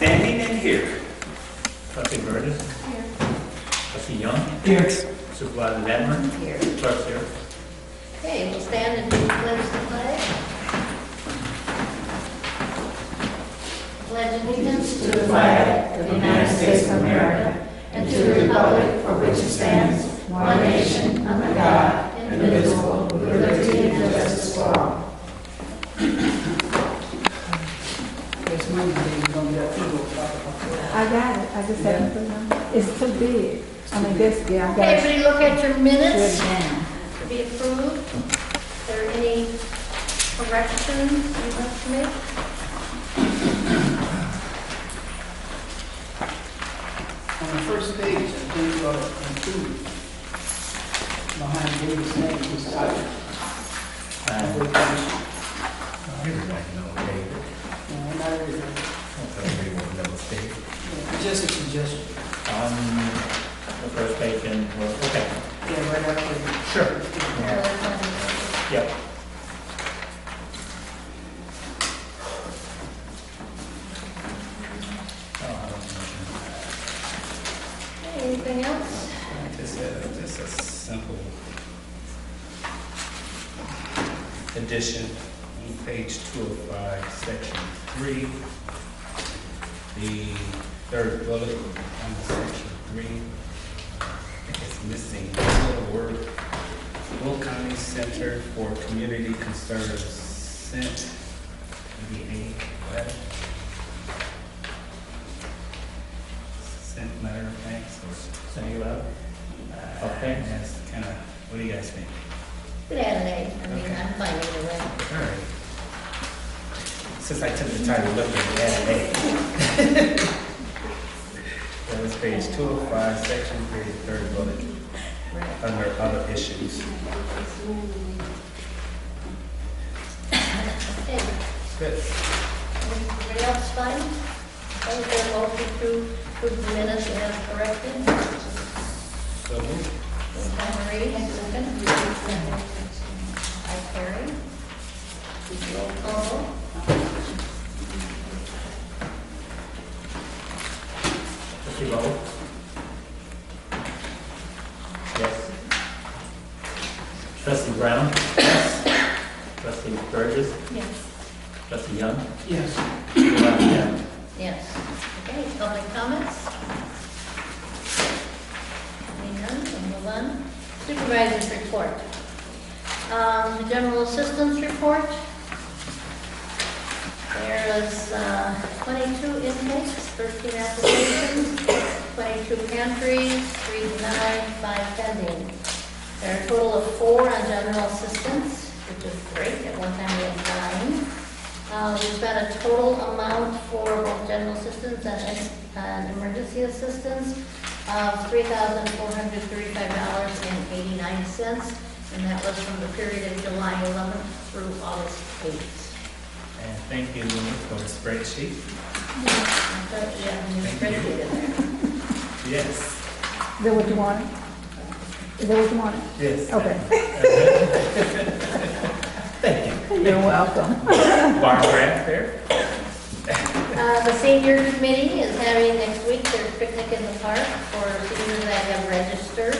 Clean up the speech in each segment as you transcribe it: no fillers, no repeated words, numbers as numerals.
Standing and here. Trustee Burgess. Here. Trustee Young. Here. Supervisor Detmer. Here. Clerk's here. Okay, we'll stand and pledge the flag. Pledge allegiance To the flag of the United States of America and to the republic for which it stands, one nation, under God, indivisible, with liberty and justice for all. I got it. I just haven't put it on. It's too big. I mean, this big. I got Okay, it. everybody look at your minutes Good down. to be approved. Is there any corrections you want to make? On the first page, I think you ought to include behind David's name, his title. Everybody knows David. Not everything. Everybody knows David. Just a suggestion. On the first page and, well, okay. Yeah, right after. Sure. Yep. Anything else? Just a simple addition on page 205, section 3. The third bullet on section 3. I think it's missing a little word. Will County Center for Community Concerns sent maybe a letter. Sent letter of thanks or Send you out. Okay. That's kind of, what do you guys think? Good add an A. I mean, Okay. I'm fine either way. All right. Since I took the time to look at it, that was page 205, section 3, third bullet, Right. under other issues. Okay. Good. Everybody else fine? Okay, is there a motion to approve the minutes as corrected? So moved. Moved by Marie, second. By Terry. Roll call. Trustee Lowe. Yes. Trustee Brown. Yes. Trustee Burgess. Yes. Trustee Young. Yes. Supervisor Detmer. Yes. Okay, public comments? Seeing none, we'll move on. Supervisor's report. The general assistance report. There is 22 intakes, 13 applications, 22 pantries, 3 denied, 5 pending. There are a total of 4 on general assistance, which is great. At one time we had 9. We've spent a total amount for both general assistance and emergency assistance of $3,435.89, and that was from the period of July 11th through August 8th. And thank you, Lou, for the spreadsheet. But yeah, you Thank spreadsheet you. in there. Yes. Is that what you wanted? Is that what you wanted? Yes. Okay. Thank you. You're welcome. Margraf there. The senior committee is having next week their picnic in the park for seniors that have registered.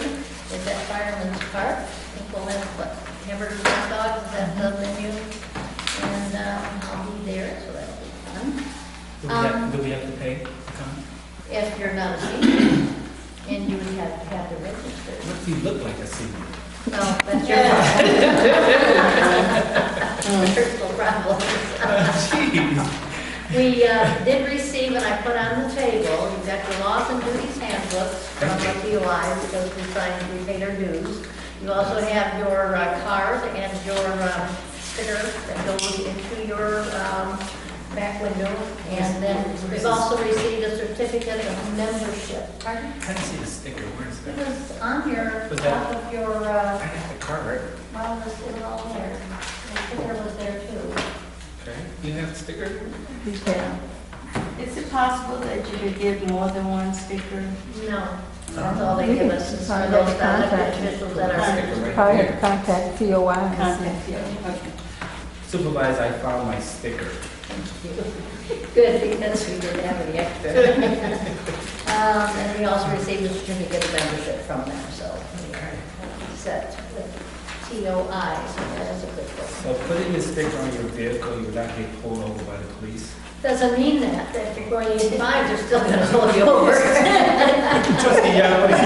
It's at Fireman's Park. I think we'll have, what, hamburgers and hot dogs, is that the menu? And I'll be there, so that'll be fun. Do we have to pay to come? If you're not a senior, and you would have to have to register. What if you look like a senior? No, that's your problem. Personal problems. Jeez. We did receive, and I put on the table, you've got your laws and duties handbooks from the DOI, because we signed, we paid our dues. You also have your card and your sticker that goes into your back window. And then we've also received a certificate of membership. Pardon? I didn't see the sticker. Where's It that? was on your, Was top that- of your, I got the card. well, it was all there. The sticker was there too. Okay. You have the sticker? Yeah. Is it possible that you could give more than one sticker? No, that's all they give us, is for Contact those elected officials that are. Sticker right Probably there. contact TOI. Contact you. Okay. Supervisor, I found my sticker. Good, because we didn't have any extra. And we also received a certificate of membership from them, so we are set with TOI, so that is a good thing. So putting this sticker on your vehicle, you will not get pulled over by the police. Doesn't mean that if you're going 85, they're still gonna pull you over. Trustee Young, what is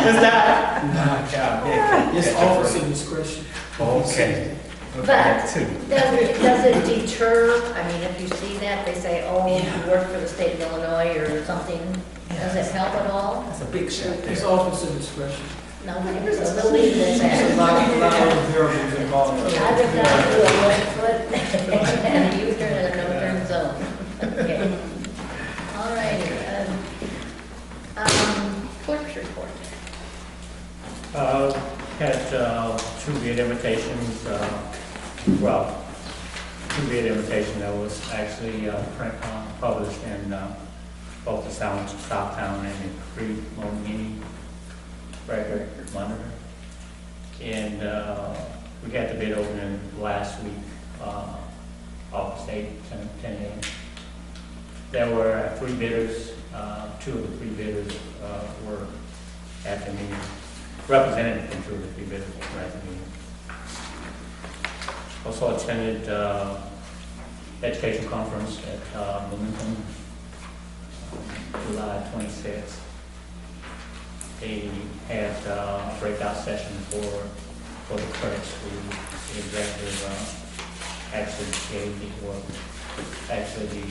Is that? Nah, yeah. It's officer discretion. Okay. But That too. does it deter, I mean, if you see that, they say, oh, you work for the state of Illinois or something, does it help at all? That's a big shot It's there. officer discretion. No, so they'll leave this There's a lot as. of variables involved. I would not do a left foot and a U-turn in a no-turn zone. Okay. All righty. Clerk's report. Had two bid invitations, well, two bid invitation that was actually published in both the Southtown and the Monee Record Monitor. And we had the bid opening last week, August 8th, 10 a.m. There were three bidders. Two of the three bidders were at the meeting. Representative from two of the three bidders were at the meeting. Also attended education conference at Bloomington, July 26th. They had a breakout session for the clerks. The executive actually gave the work, actually the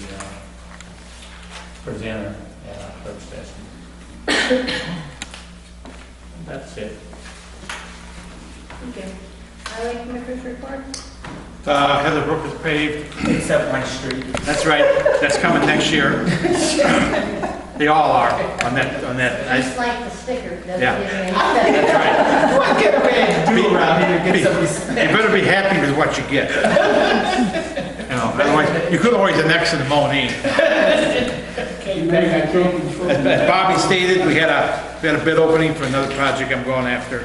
presenter at our clerk session. That's it. Okay. Highway Commissioner's report? Heather Brook is paved. Except my street. That's right. That's coming next year. They all are on that. Just like the sticker. Doesn't Yeah. give me That's right. What can a man do around here to get some respect? You better be happy with what you get. You know, otherwise, you could always annex in the Monee. As Bobby stated, we had a bid opening for another project I'm going after,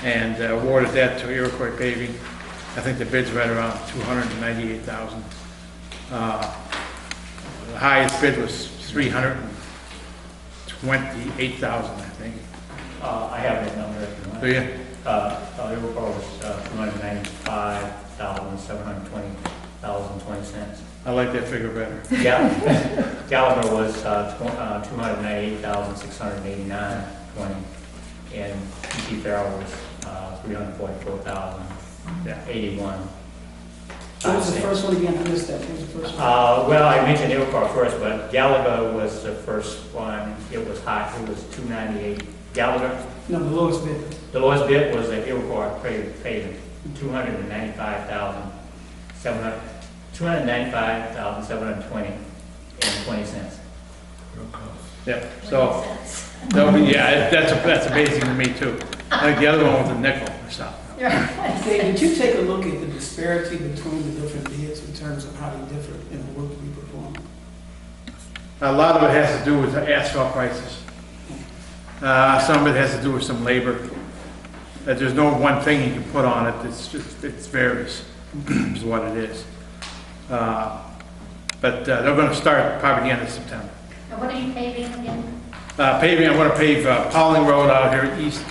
and awarded that to Iroquois Paving. I think the bid's right around $298,000. The highest bid was $328,000, I think. I have that number if you want. Do you? It was $297,720.20. I like that figure better. Gallagher was $298,689.20, and P.T. Farrell was $344,081. What was the first one again? I missed that. What was the first one? Well, I mentioned Iroquois first, but Gallagher was the first one. It was high. It was $298. Gallagher. No, the lowest bid. The lowest bid was the Iroquois paving, $295,720.20. Yeah, so, that'll be, yeah, that's amazing to me too. I think the other one was a nickel or something. Okay, did you take a look at the disparity between the different bids in terms of how they differ in the work we perform? A lot of it has to do with the asphalt prices. Some of it has to do with some labor. There's no one thing you can put on it. It's just, it varies, is what it is. But they're going to start probably the end of September. And what are you paving again? Paving, I want to pave Pauling Road out here east,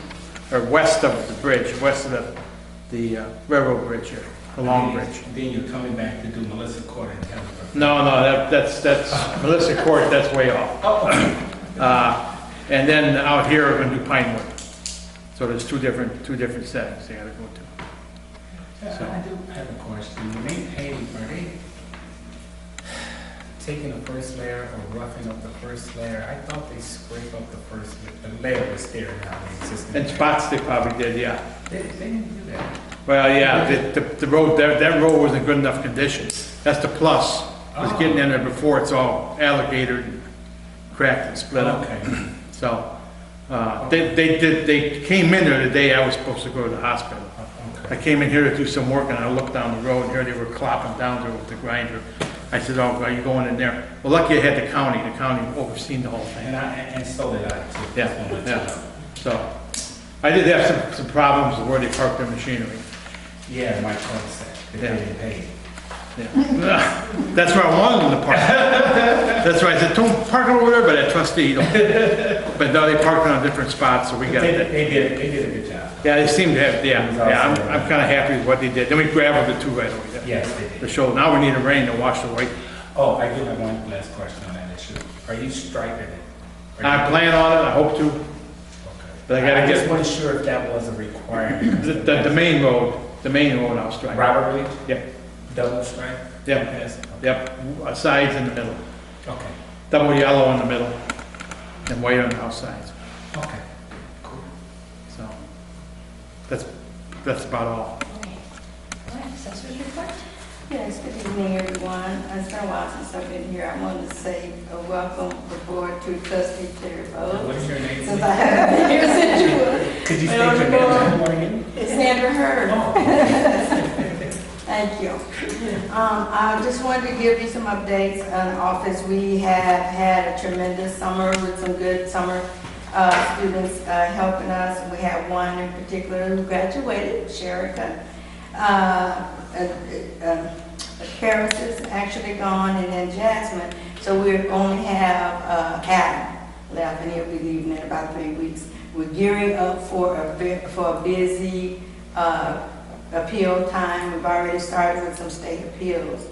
or west of the bridge, west of the railroad bridge here, the long bridge. Then you're coming back to do Melissa Court in Temple. No, that's Melissa Court, that's way off. And then out here, we're going to do Pinewood. So there's two different settings they got to go to. So. I do have a question. When they pave, are they taking the first layer or roughing up the first layer? I thought they scrape up the first layer. The layer was there now, the existing. In spots they probably did, yeah. They didn't do that. Well, yeah, the road, that road was in good enough condition. That's the plus, was getting in there before it's all alligator and cracked and split up. Okay. So, they came in there the day I was supposed to go to the hospital. Okay. I came in here to do some work and I looked down the road and here they were clopping down there with the grinder. I said, oh, are you going in there? Well, lucky I had the county overseen the whole thing. And so did I too. Yeah. So, I did have some problems where they parked their machinery. Yeah, my cul-de-sac. if they didn't pay. Yeah. That's where I wanted them to park. That's why I said, don't park over there, but at Trustee, don't. But no, they parked on different spots, so we got They that. did a good job. Yeah, they seem to have, I'm kind of happy with what they did. Then we gravelled the two right away. Yes, they did. The show, now we need a rain to wash the white. Oh, I do have one last question on that issue. Are you striping it? I plan on it, I hope to, Okay. but I gotta I just get, wasn't sure if that was a requirement. the main road I'll strike. Robert Lee, Yep, double stripe? Yep. Yes. yep, sides in the middle, Okay, double yellow in the middle, and white on the outsides, okay, cool. so. That's about all. Okay. All right, assessors report? Yes, good evening, everyone. It's been a while since I've been here. I wanted to say welcome aboard to Trustee Terry What Bowles. is your name? Since I haven't been here since you were. Could you state your name one again? It's Sandra Hurd. Oh. Thank you. I just wanted to give you some updates on the office. We have had a tremendous summer with some good summer students helping us. We have one in particular who graduated, Sherika. Paris is actually gone, and then Jasmine. So we only have Adam left, and he'll be leaving in about 3 weeks. We're gearing up for a busy appeal time. We've already started with some state appeals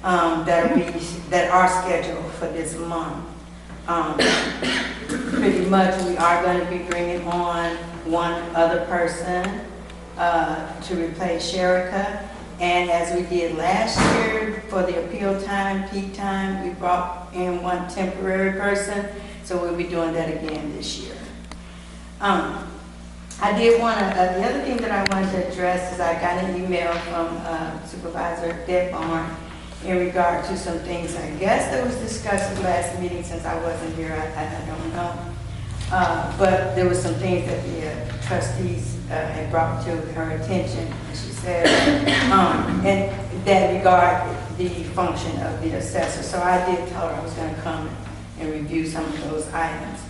that are scheduled for this month. Pretty much, we are going to be bringing on one other person to replace Sherika. And as we did last year for the appeal time, peak time, we brought in one temporary person. So we'll be doing that again this year. I did want to, the other thing that I wanted to address is I got an email from Supervisor Deadborn in regard to some things, I guess, that was discussed in the last meeting. Since I wasn't here, I don't know. But there was some things that the trustees had brought to her attention, and she said, and that regard the function of the assessor. So I did tell her I was going to come and review some of those items.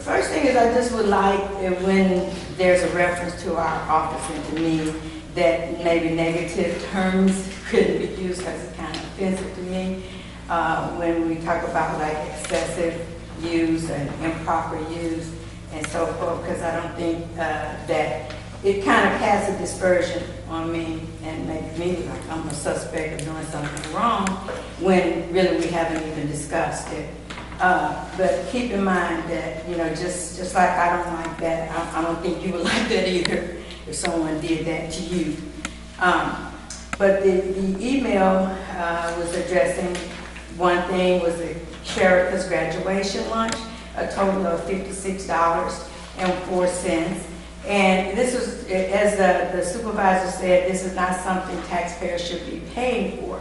First thing is, I just would like, when there's a reference to our office and to me, that maybe negative terms couldn't be used, because it's kind of offensive to me. When we talk about like excessive use and improper use and so forth, because I don't think that it kind of casts a dispersion on me and makes me look like I'm a suspect of doing something wrong, when really we haven't even discussed it. But keep in mind that, you know, just like I don't like that, I don't think you would like that either if someone did that to you. But the email was addressing, one thing was the Sherika's graduation lunch, a total of $56.04. And this was, as the supervisor said, this is not something taxpayers should be paying for.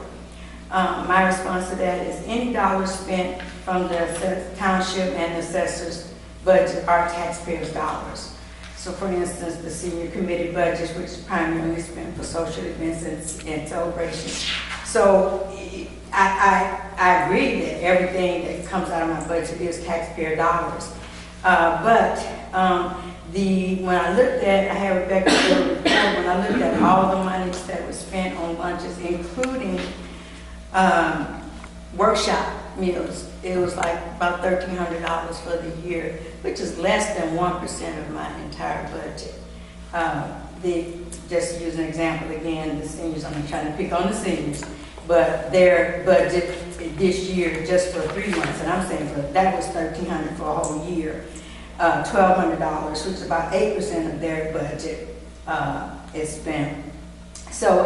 My response to that is any dollars spent from the township and the assessor's budget are taxpayers' dollars. So for instance, the senior committee budget, which is primarily spent for social events and celebrations. So I agree that everything that comes out of my budget is taxpayer dollars. But when I looked at, I have Rebecca do a report, when I looked at all the monies that was spent on lunches, including workshop meals, it was like about $1,300 for the year, which is less than 1% of my entire budget. Just to use an example again, the seniors, I'm trying to pick on the seniors, but their budget this year, just for 3 months, and I'm saying that was $1,300 for a whole year, $1,200, which is about 8% of their budget is spent. So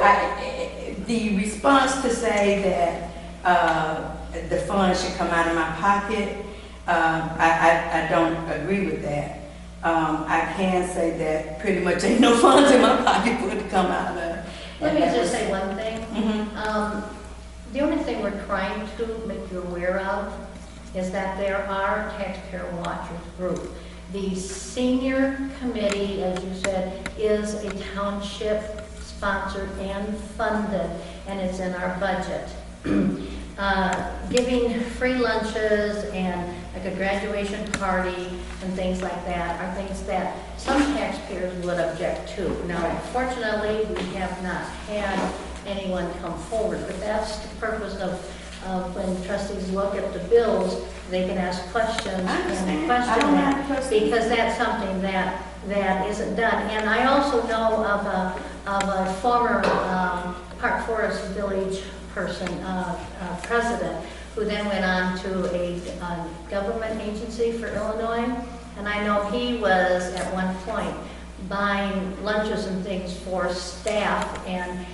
the response to say that the funds should come out of my pocket, I don't agree with that. I can say that pretty much ain't no funds in my pocket for it to come out of. Let me just say one thing. Mm-hmm. The only thing we're trying to make you aware of is that there are taxpayer watchers group. The senior committee, as you said, is a township sponsored and funded, and it's in our budget. giving free lunches and like a graduation party and things like that are things that some taxpayers would object to. Now, fortunately, we have not had anyone come forward, but that's the purpose of when trustees look at the bills, they can ask questions and question that, because that's something that isn't done. And I also know of a former Park Forest Village person, president, who then went on to a government agency for Illinois. And I know he was at one point buying lunches and things for staff, and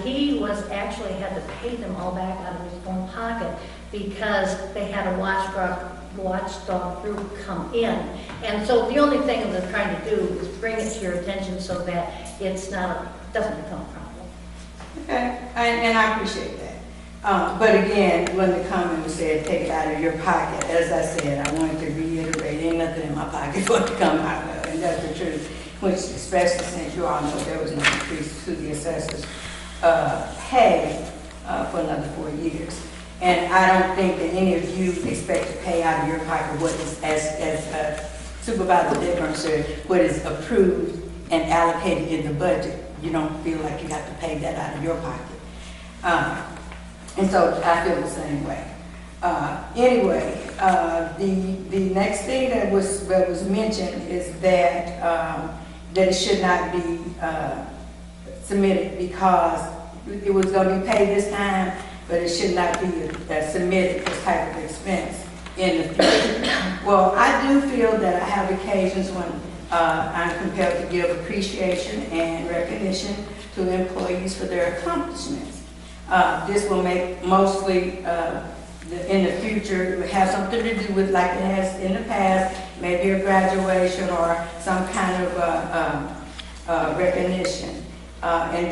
he was actually had to pay them all back out of his own pocket because they had a watchdog group come in. And so the only thing that they're trying to do is bring it to your attention so that it's not, doesn't become a problem. Okay, and I appreciate that. But again, when the comment was said, take it out of your pocket, as I said, I wanted to reiterate, ain't nothing in my pocket for it to come out of, and that's the truth. Which, especially since you all know there was no increase to the assessors' pay for another 4 years. And I don't think that any of you expect to pay out of your pocket what is, as Supervisor Dearborn said, what is approved and allocated in the budget. You don't feel like you have to pay that out of your pocket. And so I feel the same way. Anyway, the next thing that was mentioned is that it should not be submitted because it was going to be paid this time, but it should not be submitted as type of expense in the future. Well, I do feel that I have occasions when I'm compelled to give appreciation and recognition to employees for their accomplishments. This will make mostly in the future, it will have something to do with, like it has in the past, maybe a graduation or some kind of recognition. And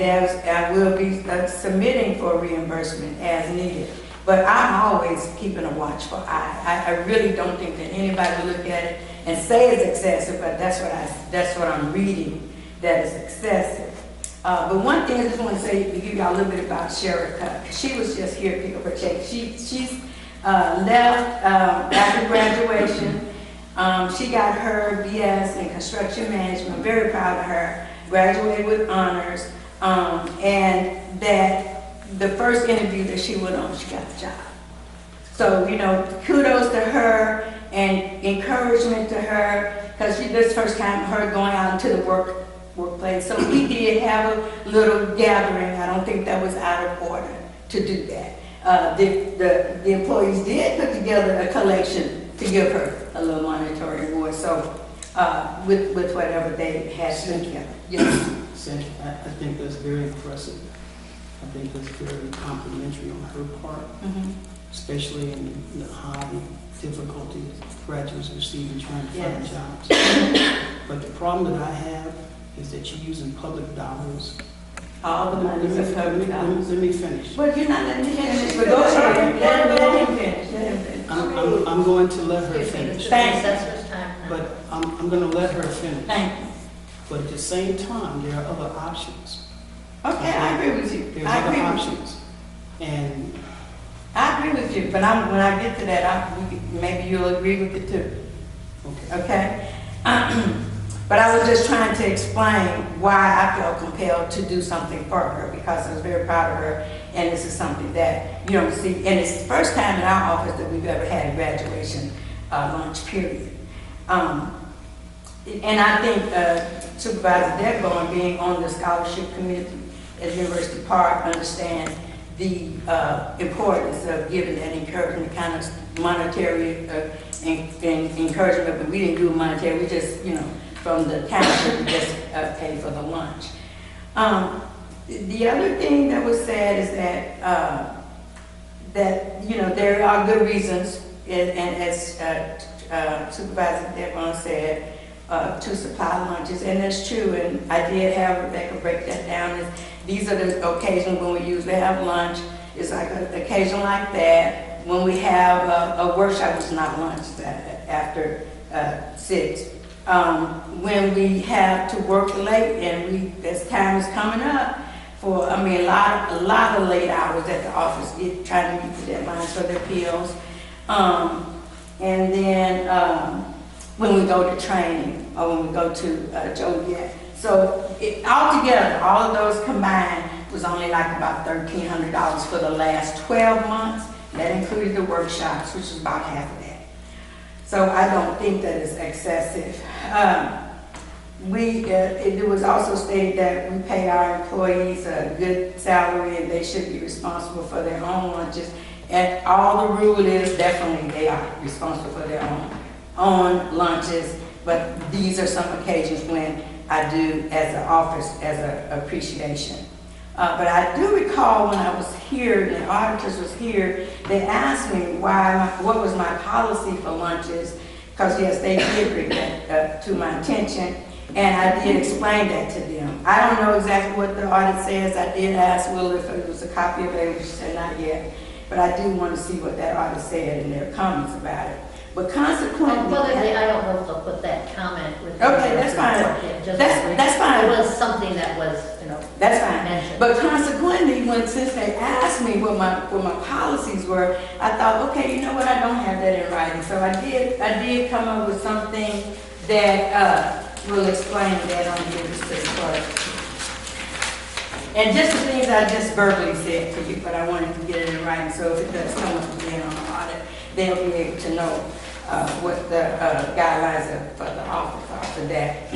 I will be submitting for reimbursement as needed. But I'm always keeping a watchful eye. I really don't think that anybody will look at it and say it's excessive, but that's what I'm reading, that is excessive. But one thing I just want to say, to give y'all a little bit about Sherika. She was just here to pick up her check. She's left after graduation. She got her BS in construction management. I'm very proud of her. Graduated with honors. And that the first interview that she went on, she got the job. So, you know, kudos to her and encouragement to her, because this first time her going out into the workplace. So we did have a little gathering. I don't think that was out of order to do that. The employees did put together a collection to give her a little monetary award. So with whatever they had put together. Yes. I think that's very impressive. I think that's very complimentary on her part, especially in the high difficulty graduates receive in trying to find jobs. But the problem that I have is that you're using public dollars. All the money is public dollars. Let me finish. Well, you're not letting me finish. But go ahead. Let him finish. Let him finish. I'm going to let her finish. Thank you. But I'm going to let her finish. Thank you. But at the same time, there are other options. Okay, I agree with you. There's I other agree options. And I agree with you, but when I get to that, maybe you'll agree with it too. Okay? But I was just trying to explain why I felt compelled to do something for her, because I was very proud of her, and this is something that you don't see. And it's the first time in our office that we've ever had a graduation lunch, period. And I think Supervisor Dearborn, being on the scholarship committee at University Park, understands the importance of giving that encouragement, kind of monetary encouragement. But we didn't do monetary, we just, you know, from the township, we just paid for the lunch. The other thing that was said is that you know, there are good reasons, and as Supervisor Dearborn said, to supply lunches, and that's true. And I did have Rebecca break that down. These are the occasions when we usually have lunch. It's like an occasion like that. When we have a workshop, it's not lunch, after 6. When we have to work late and as time is coming up for, I mean, a lot of late hours at the office, trying to meet the deadlines for their appeals. And then when we go to training, or when we go to Joliet. So altogether, all of those combined was only like about $1,300 for the last 12 months. That included the workshops, which was about half of that. So I don't think that is excessive. It was also stated that we pay our employees a good salary and they should be responsible for their own lunches. And all the rule is definitely they are responsible for their own lunches, but these are some occasions when I do as an office, as an appreciation. But I do recall when I was here, and the auditors was here, they asked me what was my policy for lunches, because yes, they did bring that to my attention, and I did explain that to them. I don't know exactly what the audit says. I did ask Will if it was a copy available. She said not yet, but I do want to see what that audit said and their comments about it. But consequently, I don't know if they'll put that comment with. Okay, that's fine. That's fine. It was something that was, that's fine. mentioned. But consequently, since they asked me what my policies were, I thought, okay, you know what, I don't have that in writing. So I did come up with something that will explain that on here just pretty close. And just the things I just verbally said to you, but I wanted to get it in writing, so if it does come up again on the audit, they'll be able to know what the guidelines are for the office are for that.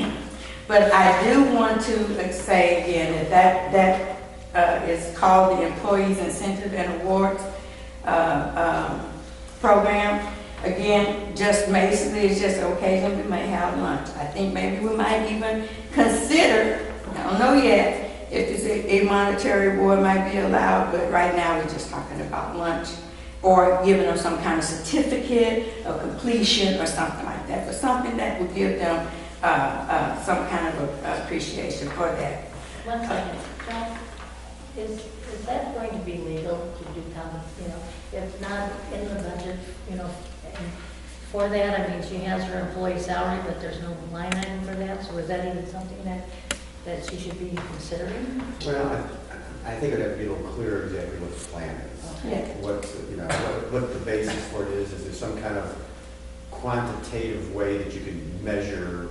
But I do want to say again that is called the Employees Incentive and Awards Program. Again, just basically, it's just occasionally we may have lunch. I think maybe we might even consider, I don't know yet, if it's a monetary award might be allowed, but right now we're just talking about lunch or giving them some kind of certificate of completion or something like that, but something that would give them some kind of appreciation for that. One second, John, is that going to be legal to do if not in the budget, and for that, I mean, she has her employee salary, but there's no line item for that, so is that even something that she should be considering? Well, I think it'd have to be a little clearer exactly what the plan is. Yeah. What the basis for it is there some kind of quantitative way that you can measure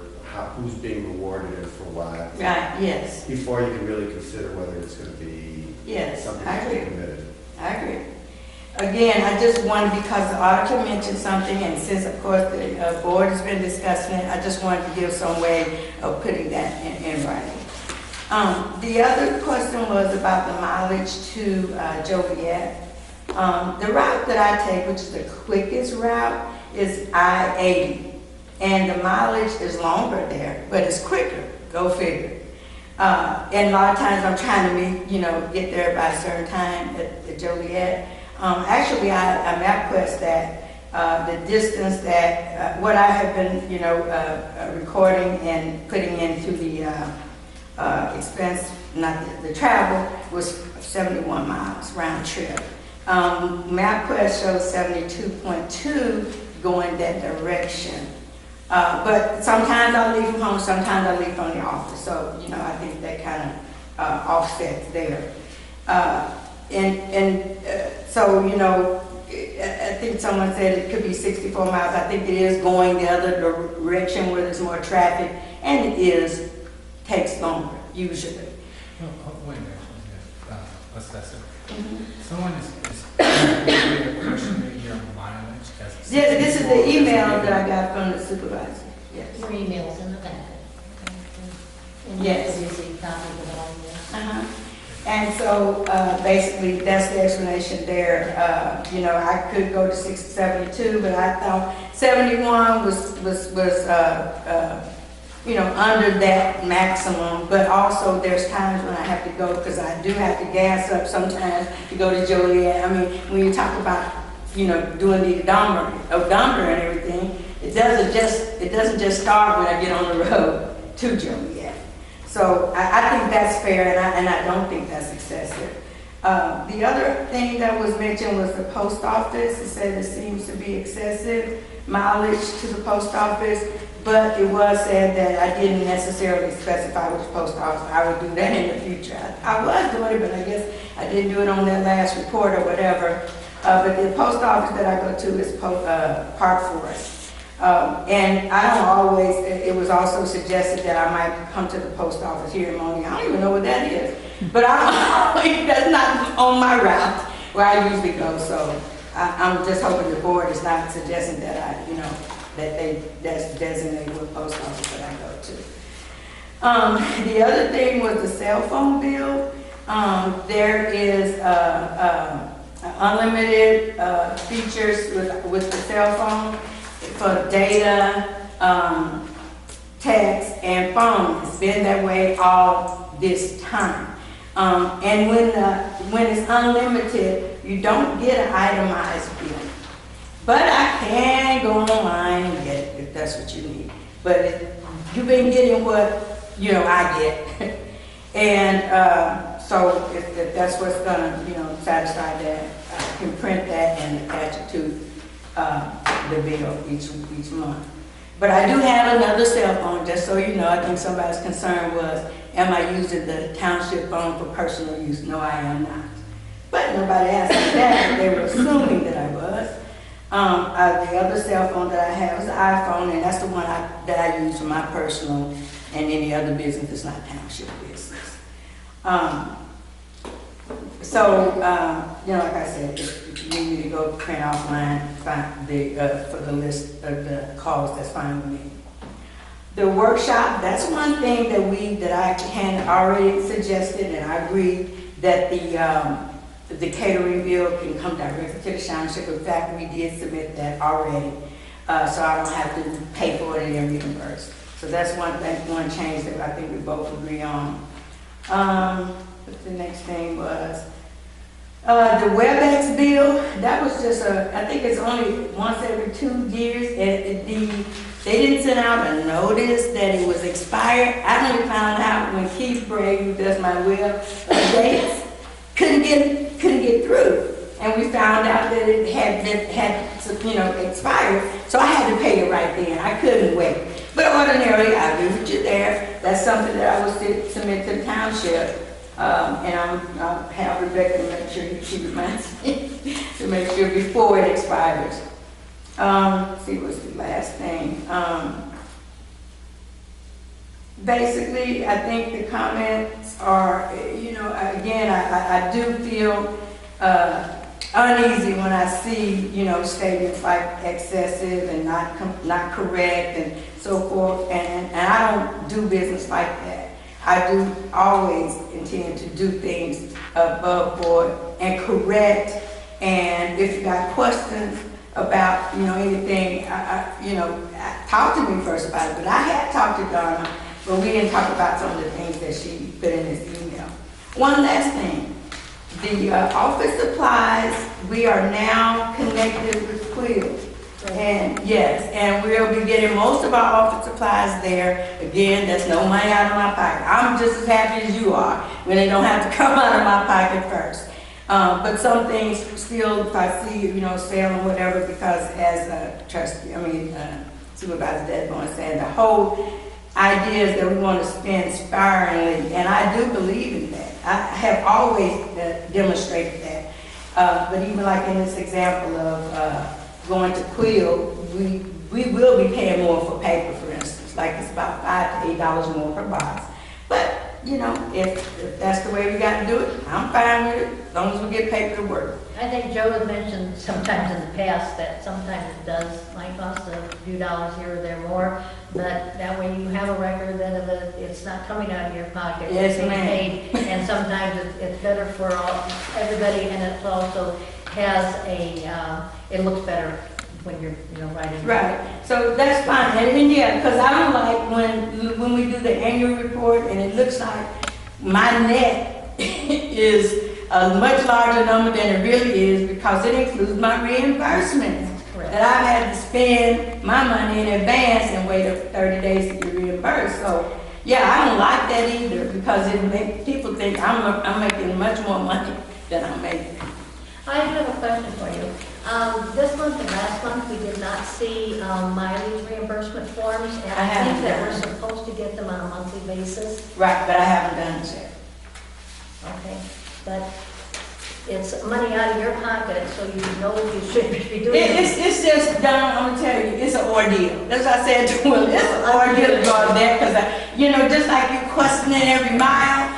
who's being rewarded and for what? Right, yes. Before you can really consider whether it's going to be something I that's agree. committed. I agree. Again, I just wanted, because the auditor mentioned something, and since, of course, the board has been discussing it, I just wanted to give some way of putting that in writing. The other question was about the mileage to Joliet. The route that I take, which is the quickest route, is I-80. And the mileage is longer there, but it's quicker. Go figure. And a lot of times I'm trying to meet, get there by a certain time at Joliet. Actually, I MapQuest that the distance that what I have been, recording and putting into the expense, not the travel, was 71 miles round trip. MapQuest shows 72.2 going that direction. But sometimes I leave from home, sometimes I leave from the office. So, I think that kind of offsets there. So, I think someone said it could be 64 miles. I think it is going the other direction where there's more traffic, and it takes longer, usually. Wait a minute, Assessor. Someone is questioning your mileage. Yeah, this is the email that I got from the supervisor. Yes. Your email's in the back. Yes. You see copies of all this. And so basically that's the explanation there. I could go to 72, but I thought 71 was under that maximum. But also there's times when I have to go, because I do have to gas up sometimes to go to Joliet. I mean, when you talk about doing the odometer and everything, it doesn't just start when I get on the road to Joliet. So I think that's fair, and I don't think that's excessive. The other thing that was mentioned was the post office. It said it seems to be excessive mileage to the post office, but it was said that I didn't necessarily specify which post office. I would do that in the future. I was doing it, but I guess I didn't do it on that last report or whatever. But the post office that I go to is Park Forest. And I don't always, it was also suggested that I might come to the post office here in Monee. I don't even know what that is. But I don't, that's not on my route where I usually go. So I'm just hoping the board is not suggesting that I, you know, that they designate what post office that I go to. The other thing was the cell phone bill. There is unlimited features with the cell phone for data, text, and phone. It's been that way all this time. And when it's unlimited, you don't get an itemized bill. But I can go online and get it if that's what you need. But you've been getting what, you know, I get. And so if that's what's gonna, you know, satisfy that, I can print that and attach it to the bill each month. But I do have another cell phone, just so you know. I think somebody's concern was, am I using the township phone for personal use? No, I am not. But nobody asked me that, they were assuming that I was. The other cell phone that I have is an iPhone, and that's the one that I use for my personal and any other business that's not township business. You know, like I said, if you need me to go print off mine, for the list of the calls, that's fine with me. The workshop, that's one thing that I had already suggested, and I agree that the catering bill can come directly to the township. In fact, we did submit that already, so I don't have to pay for it and reimburse. So that's one change that I think we both agree on. What the next thing was, the WebEx bill, that was just I think it's only once every 2 years, and they didn't send out a notice that it was expired. I only found out when Keith Bray, who does my web updates, couldn't get through. And we found out that it had you know, expired, so I had to pay it right then. I couldn't wait. But ordinarily, I agree with you there. That's something that I would submit to the township. And I'll have Rebecca to make sure she reminds me to make sure before it expires. Let's see, what's the last thing? Basically, I think the comments are, you know, again, I do feel uneasy when I see, you know, statements like excessive and not correct and so forth, and I don't do business like that. I do always intend to do things above board and correct, and if you got questions about, you know, anything, talk to me first about it. But I had talked to Donna, but we didn't talk about some of the things that she put in this email. One last thing, the office supplies, we are now connected with Quill. And yes, and we'll be getting most of our office supplies there. Again, that's no money out of my pocket. I'm just as happy as you are when they don't have to come out of my pocket first. But some things still, if I see, you know, sale or whatever, because as Supervisor Deadborn said, the whole idea is that we want to spend sparingly, and I do believe in that. I have always demonstrated that. But even like in this example of going to Quill, we will be paying more for paper, for instance. Like it's about $5 to $8 more per box. But, you know, if that's the way we got to do it, I'm fine with it, as long as we get paper to work. I think Joe had mentioned sometimes in the past that sometimes it might cost a few dollars here or there more, but that way you have a record that it's not coming out of your pocket. Yes, it's being ma'am. paid, and sometimes it's better for everybody, and it also has it looks better when you're, you know, writing. Right, so that's fine, and yeah, because I don't like when we do the annual report and it looks like my net is a much larger number than it really is, because it includes my reimbursements. Correct. That I've had to spend my money in advance and wait up 30 days to get reimbursed. So yeah, I don't like that either, because it makes people think I'm making much more money then I'll make it. I do have a question for you. This month and last month, we did not see mileage reimbursement forms, and I I think haven't that done we're it. supposed to get them on a monthly basis. Right, but I haven't done it yet. Okay, but it's money out of your pocket, so you know you should be doing it. It's just, Don, I'm gonna tell you, it's an ordeal. That's what I said to him, it's an ordeal to go out there, because just like you questioning every mile,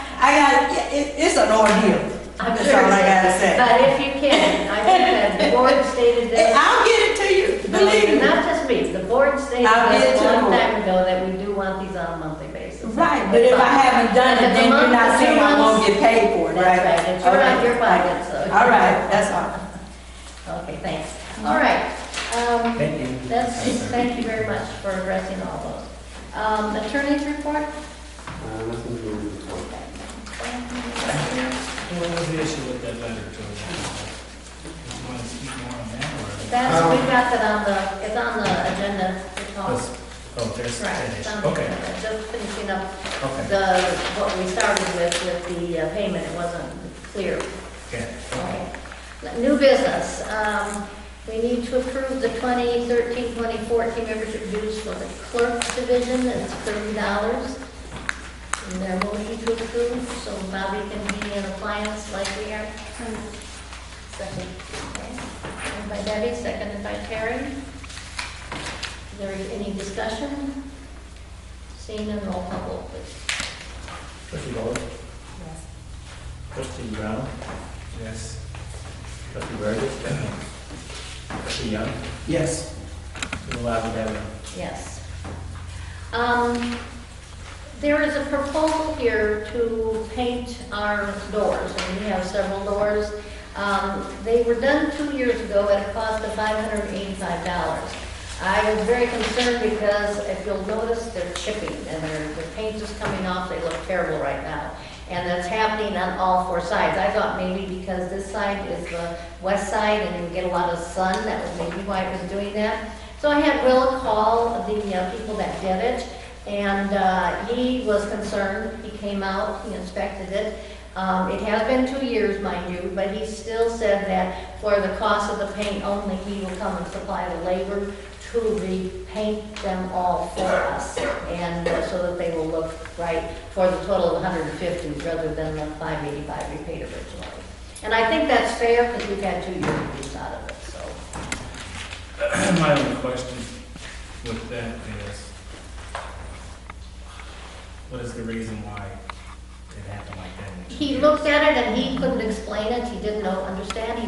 it's an ordeal. I'm That's sure all I it's- gotta say. But if you can, I think that the board stated this. I'll get it to you, believe me. Not just me, the board stated I'll get it this to a long the board. time ago that we do want these on a monthly basis. Right, but if I haven't done it, then you're not saying I won't get paid for it, right? That's right, it's out of your pocket, so. All right, that's all. Okay, thanks. All right. Thank you. Thank you very much for addressing all those. Attorney's report? Nothing to report. What was the issue with that letter, George? You want to speak more on that, or? We've got that it's on the agenda to talk. Oh, there's, Right, it's on the okay, agenda. Just finishing up okay, what we started with the payment, it wasn't clear. yeah, okay. Okay. New business, we need to approve the 2013-2014 membership dues for the clerk division, it's $30. And their motion to approve, so Bobby can be in appliance like we are. Second. Okay. Moved by Debbie, seconded by Terry. Is there any discussion? Seeing none, roll call vote, please. Trustee Bowles? Yes. Trustee Brown? Yes. Trustee Burgess? Trustee Young? Yes. Trustee Lavender? Yes. There is a proposal here to paint our doors, and we have several doors. They were done 2 years ago at a cost of $585. I was very concerned because if you'll notice, they're chipping and the paint is coming off. They look terrible right now. And that's happening on all four sides. I thought maybe because this side is the west side and you get a lot of sun, that was maybe why it was doing that. So I had Will call the people that did it, and he was concerned. He came out, he inspected it. It has been 2 years, mind you, but he still said that for the cost of the paint only, he will come and supply the labor to repaint them all for us, and so that they will look right for the total of $150 rather than the $585 we paid originally. And I think that's fair because we've had 2 years of use out of it, so. My only question with that is, what is the reason why it happened like that? He looked at it and he couldn't explain it. He didn't understand.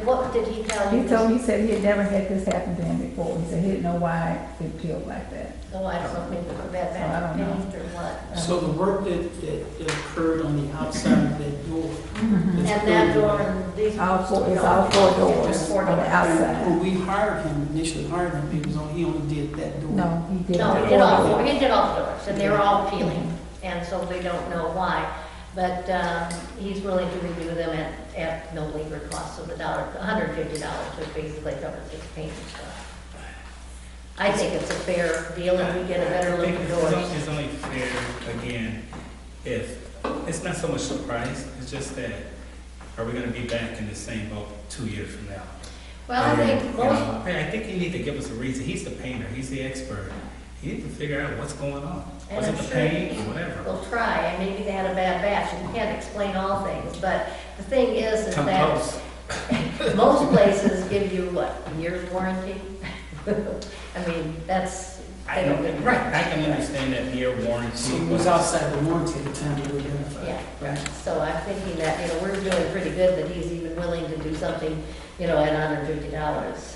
What did he tell you? He said he had never had this happen to him before. He said he didn't know why it peeled like that. Oh, I don't know, maybe it was bad So I don't know. paint or what. So the work that occurred on the outside of that door. And that door and these. It's all four doors There's four on the doors. outside. When we initially hired him, he only did that door. No, he didn't. No, he did all four. He did all the doors, and they were all peeling, and so they don't know why. But he's willing to redo them at no labor cost of $150, which basically covers his paint and stuff. I think it's a fair deal, and we get a better look at doors. It's only fair, again, if, it's not so much surprise, it's just that, are we gonna be back in the same boat 2 years from now? Well, I think most, I think you need to give us a reason. He's the painter, he's the expert. You need to figure out what's going on. And Was it I'm the sure paint or whatever? they'll try, and maybe they had a bad batch, and you can't explain all things, but the thing is Come that close. most places give you, what, a year's warranty? I mean, that's, I they don't know, give you. right, I can understand that year warranty. So it was outside the warranty at the time that we identified. Yeah, Right. so I'm thinking that, we're doing pretty good, that he's even willing to do something, at $150.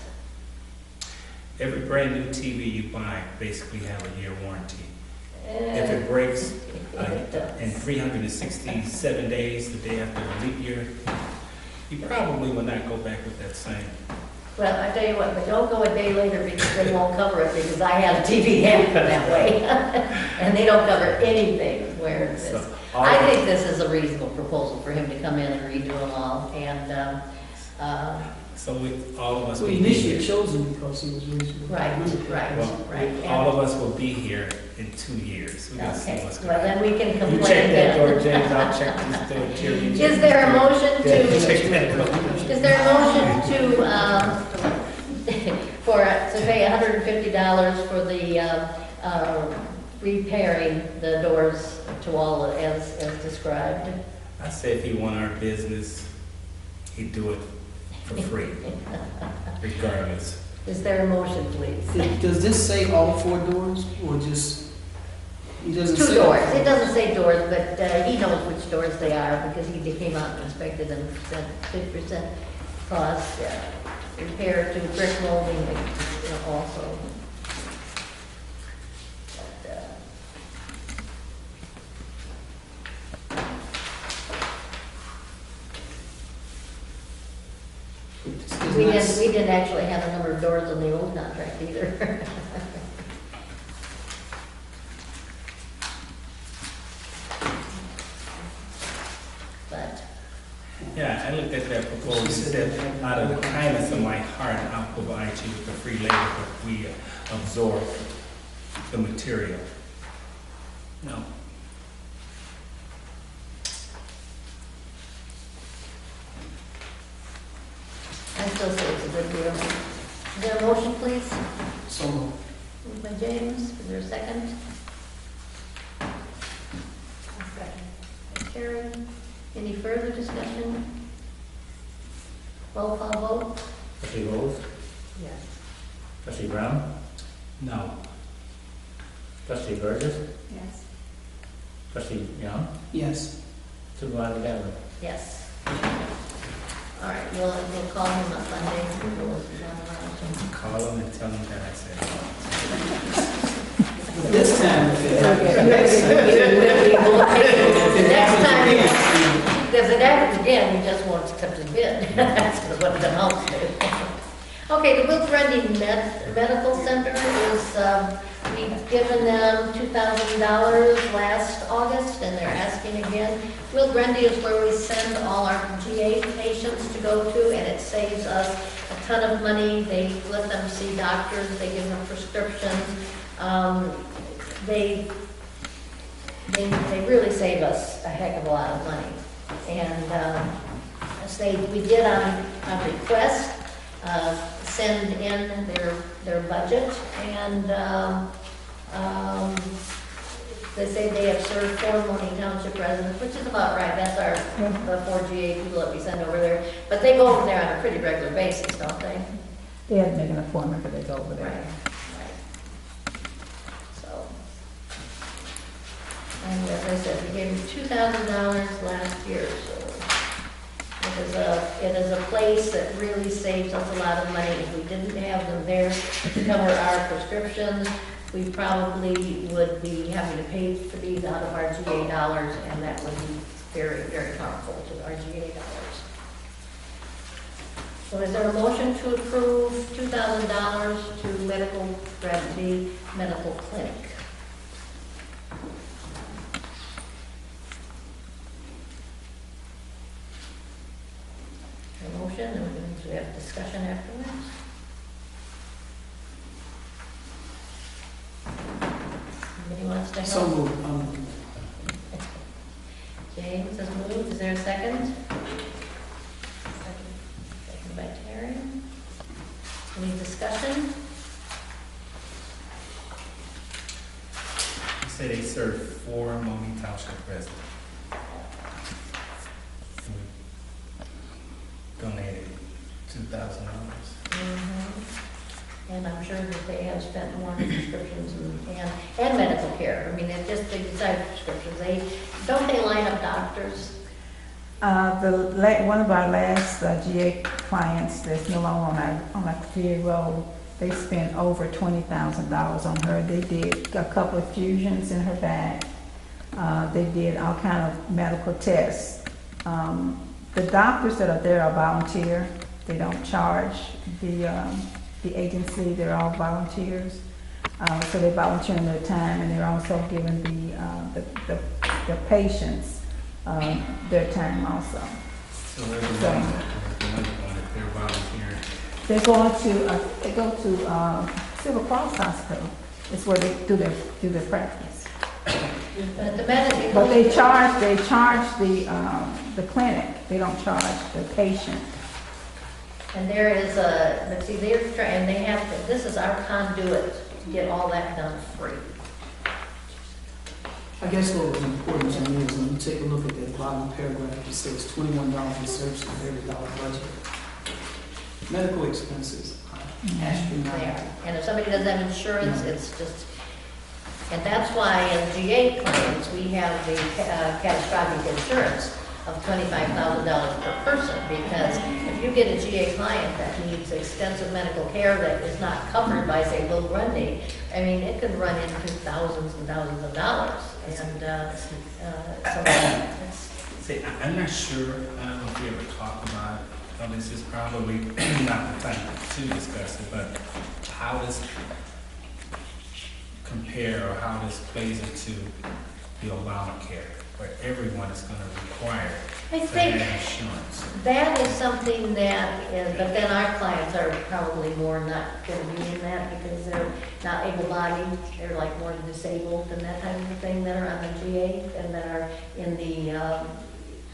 Every brand new TV you buy basically have a year warranty. If Eh, it breaks it does. in 367 days, the day after a leap year, you probably will not go back with that same. Well, I tell you what, but don't go a day later because they won't cover it, because I had a TV happen that way. And they don't cover anything where it is. So, I think this is a reasonable proposal for him to come in and redo them all, and, So all of us So will be initially here. chosen because he was reasonable. Right, right, Well, right. all of us will be here in 2 years. We gotta see Okay, what's well, going on. then we can You complain check that, George again. James, I'll check this, Terry. Is there a motion Yeah, to, check that. is there a motion to, to pay $150 for the, repairing the doors to all as described? I say if he want our business, he'd do it for free, regardless. Is there a motion, please? Does this say all 4 doors or just, he doesn't say? 2 doors. It doesn't say doors, but he knows which doors they are because he came out and inspected them, said 50% cost, repair to brick molding, also. Does We not didn't actually have a number of doors on the old contract either. But, Yeah, I looked at that proposal, it said, out of the kindness of my heart, I'll provide you with the free labor, but we absorb the material. No. I still say it's a good deal. Is there a motion, please? So moved. Moved by James, is there a second? By Terry. Any further discussion? Roll call vote? Trustee Rose? Yes. Trustee Brown? No. Trustee Burgess? Yes. Trustee Young? Yes. Supervisor Galvin? Yes. All right, we'll call him up Monday. Call him and tell him that I said. This time, Next time, because it happens again, he just wants to cut his bid. That's what it amounts to. Okay, the Will Grundy Medical Center is, we've given them $2,000 last August, and they're asking again. Will Grundy is where we send all our GA patients to go to, and it saves us a ton of money. They let them see doctors, they give them prescriptions. They really save us a heck of a lot of money. And we did on request send in their budget, and they say they have served 4 Monee Township residents, which is about right. That's the 4 GA people that we send over there. But they go over there on a pretty regular basis, don't they? They had to make an appointment, but they go over Right, there. right. So, and as I said, we gave them $2,000 last year, so it is a place that really saves us a lot of money. If we didn't have them there to cover our prescriptions, we probably would be having to pay for these out of our GA dollars, and that would be very, very harmful to our GA dollars. So is there a motion to approve $2,000 to Medical Grundy Medical Clinic? A motion, and we have discussion afterwards. Anybody wants to help? So moved. James has moved. Is there a second? Second by Terry. Any discussion? You say they serve 4 Monee Township residents. And we donated $2,000. And I'm sure that they have spent more on prescriptions and medical care. I mean, it's just besides prescriptions. Don't they line up doctors? One of our last GA clients that's no longer on our clear road, they spent over $20,000 on her. They did a couple of fusions in her back. They did all kind of medical tests. The doctors that are there are volunteer. They don't charge the agency. They're all volunteers. So they're volunteering their time, and they're also giving the patients their time also. So every month, if they're volunteering, They go to Silver Cross Hospital. It's where they do their practice. But the medical. But they charge the clinic. They don't charge the patient. And there is but see, and they have, this is our conduit to get all that done free. I guess what was important to me is when you take a look at that bottom paragraph, it says $21 in services of every dollar budget. Medical expenses are They astronomical. are. And if somebody doesn't have insurance, it's just, and that's why as GA clients, we have the catastrophic insurance of $25,000 per person, because if you get a GA client that needs extensive medical care that is not covered by, say, Will Grundy, I mean, it could run into thousands and thousands of dollars. And so it's, See, I'm not sure, I don't know if we ever talked about it, well, this is probably not the time to discuss it, but how this compare or how this plays into the Obamacare, where everyone is going to require I to think have insurance. that is something that is, but then our clients are probably more not going to be in that because they're not able-bodied, they're like more disabled and that type of thing that are on the GA and that are in the,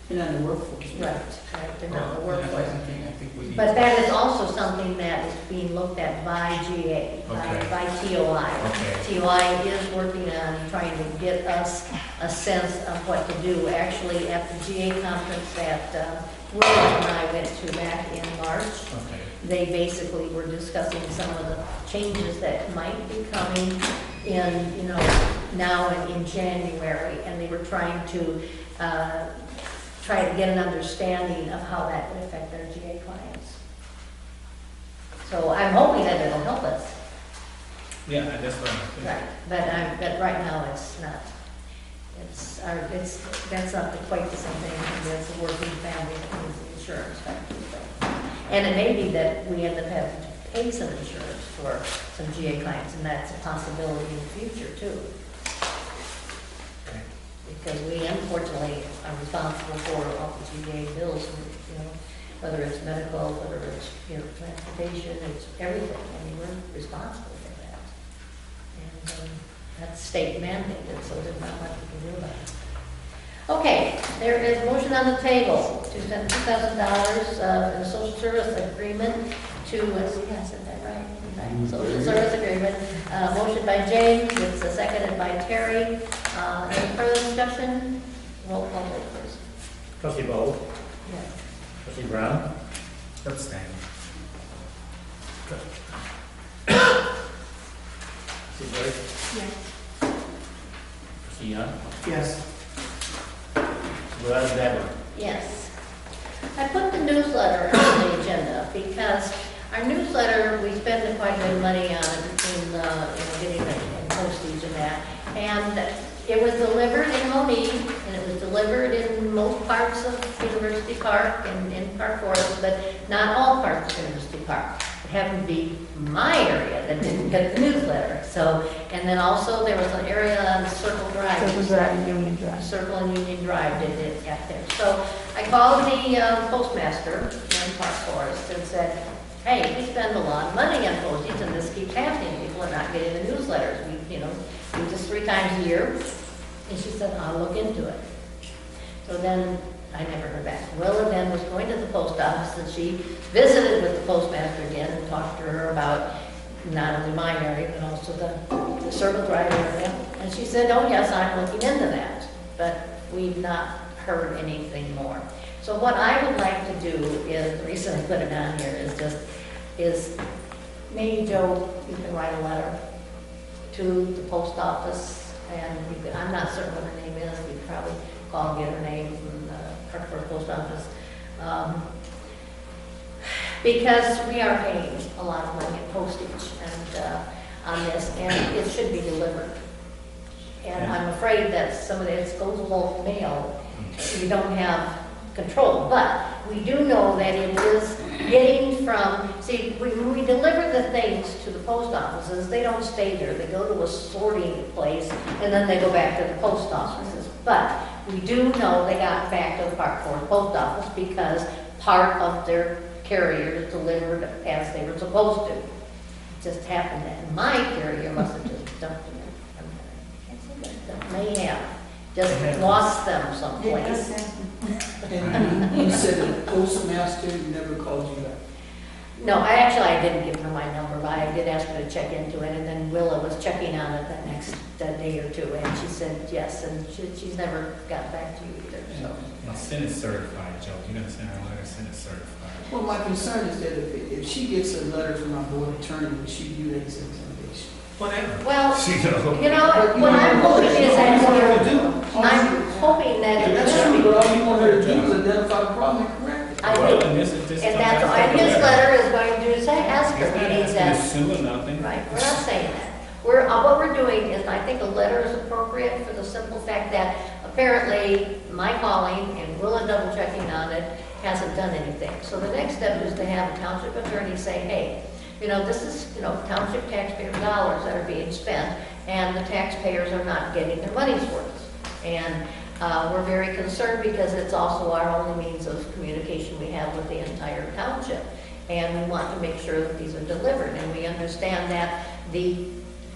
You're not in the workforce. right, they're not in the Well, workforce. I think we need But to- that is also something that is being looked at by GA, Okay. by TOI. Okay. TOI is working on trying to get us a sense of what to do. Actually, at the GA conference that Will and I went to back in March, Okay. they basically were discussing some of the changes that might be coming in, now and in January, and they were trying to try to get an understanding of how that would affect their GA clients. So I'm hoping that it'll help us. Yeah, that's what I'm thinking. Right, but right now it's not. That's not quite the same thing as a working family that needs insurance type of thing. And it may be that we end up having to pay some insurance for some GA clients, and that's a possibility in the future too. Okay. Because we unfortunately are responsible for all the GA bills, whether it's medical, whether it's, transportation, it's everything. I mean, we're responsible for that. And that's state mandated, so there's not much we can do about it. Okay, there is a motion on the table to send $2,000 in a social service agreement to, let's see, I said that right? Social service agreement. Motion by James, it's seconded by Terry. Any further discussion? Roll call vote, please. Trustee Bowe, Yes. trustee Brown, Abstain. trustee Burke, Yes. trustee Young, Yes. supervisor Debler. Yes. I put the newsletter on the agenda because our newsletter, we spend quite a bit of money on it between, getting it and postage and that. And it was delivered in Monee, and it was delivered in most parts of University Park and in Park Forest, but not all parts of University Park. It happened to be my area that didn't get the newsletter. So, and then also there was an area on Circle Drive. Circle Drive and Union Drive. Circle and Union Drive did it out there. So I called the postmaster in Park Forest and said, hey, we spend a lot of money on postage and this keeps happening. People are not getting the newsletters. We, do this 3 times a year. And she said, I'll look into it. So then I never heard back. Willa then was going to the post office and she visited with the postmaster again and talked to her about not only my area, but also the Circle Drive area. And she said, oh yes, I'm looking into that. But we've not heard anything more. So what I would like to do is, the reason I put it on here is maybe Joe, you can write a letter to the post office, and I'm not certain what her name is, we could probably call and get her name from the Hartford Post Office. Because we are paying a lot of money in postage and on this, and it should be delivered. And I'm afraid that some of this goes bulk mail, we don't have control, but we do know that it is getting from, see, when we deliver the things to the post offices, they don't stay there. They go to a sorting place, and then they go back to the post offices. But we do know they got back to the Park Forest Post Office because part of their carrier to deliver as they were supposed to. It just happened that my carrier must have just dumped them in. I can't say that, may have, just lost them someplace. And you said the postmaster never called you back. No, I didn't give her my number, but I did ask her to check into it, and then Willa was checking on it that day or two, and she said yes, and she's never got back to you either, so. And send it certified, Joe. You're gonna send her a letter, send it certified. Well, my concern is that if she gets a letter from our board attorney, will she view that as intimidation? Whatever. Well, She know. you know, what I'm hoping is that, I'm hoping that it That's should true, be. but all you want her to do is identify the problem and correct it. I Well, think, and this is just. and that's why his letter is going to say, ask her, he needs that. Sue or nothing. Right, we're not saying that. What we're doing is, I think a letter is appropriate for the simple fact that apparently my calling and Willa double checking on it hasn't done anything. So the next step is to have a township attorney say, hey, you know, this is, you know, township taxpayer dollars that are being spent, and the taxpayers are not getting their money's worth. And we're very concerned because it's also our only means of communication we have with the entire township. And we want to make sure that these are delivered. And we understand that the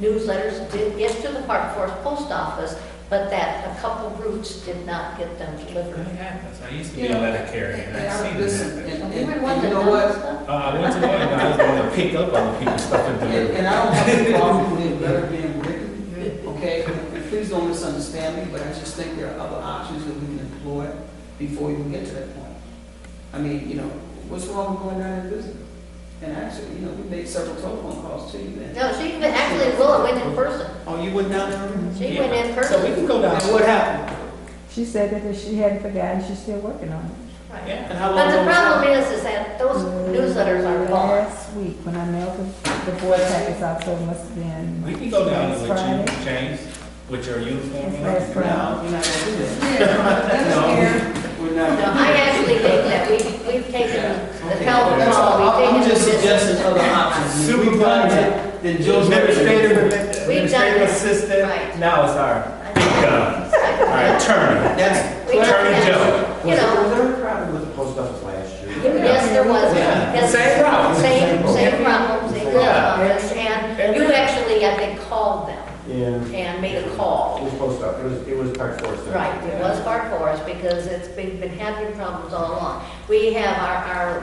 newsletters did get to the Park Forest Post Office, but that a couple routes did not get them delivered. It happens. I used to be a letter carrier, and I've seen it Listen, happen. You were and one you that know done what? stuff? I went to one, and I was going to pick up other people's stuff and deliver. And I don't have a problem with a letter being written, okay? And please don't misunderstand me, but I just think there are other options that we can employ before you get to that point. I mean, you know, what's wrong with going down and visiting? And actually, you know, we made several telephone calls to you then. No, actually, Willa went in person. Oh, you went down there? She went in So we person. can go down. And what happened? She said that if she hadn't forgotten, she's still working on it. Right. Yeah. And how long But the ago was problem that? is that those newsletters are gone. Last week, when I mailed the board packets out, so it must have been. We can go down last with Friday. you, James, with your uniform. Yes, last Friday. No, we're not gonna do that. No, we're not. No, I actually think that we've taken the telephone That's call, all. we've I'm taken the just suggesting business. other options. If we've done it, then Joe's. Administrative assistant, Right. now it's our big guns, our attorney. That's, Attorney Joe. You know, Was there a problem with the post office last year? yes, there was. Yeah. Because- Same problem. Same problem, same Yeah. office, and you actually, I think, called them Yeah. and made a call. It was post office, it was Park Forest. Right, it was hard for us because we've been having problems all along. We have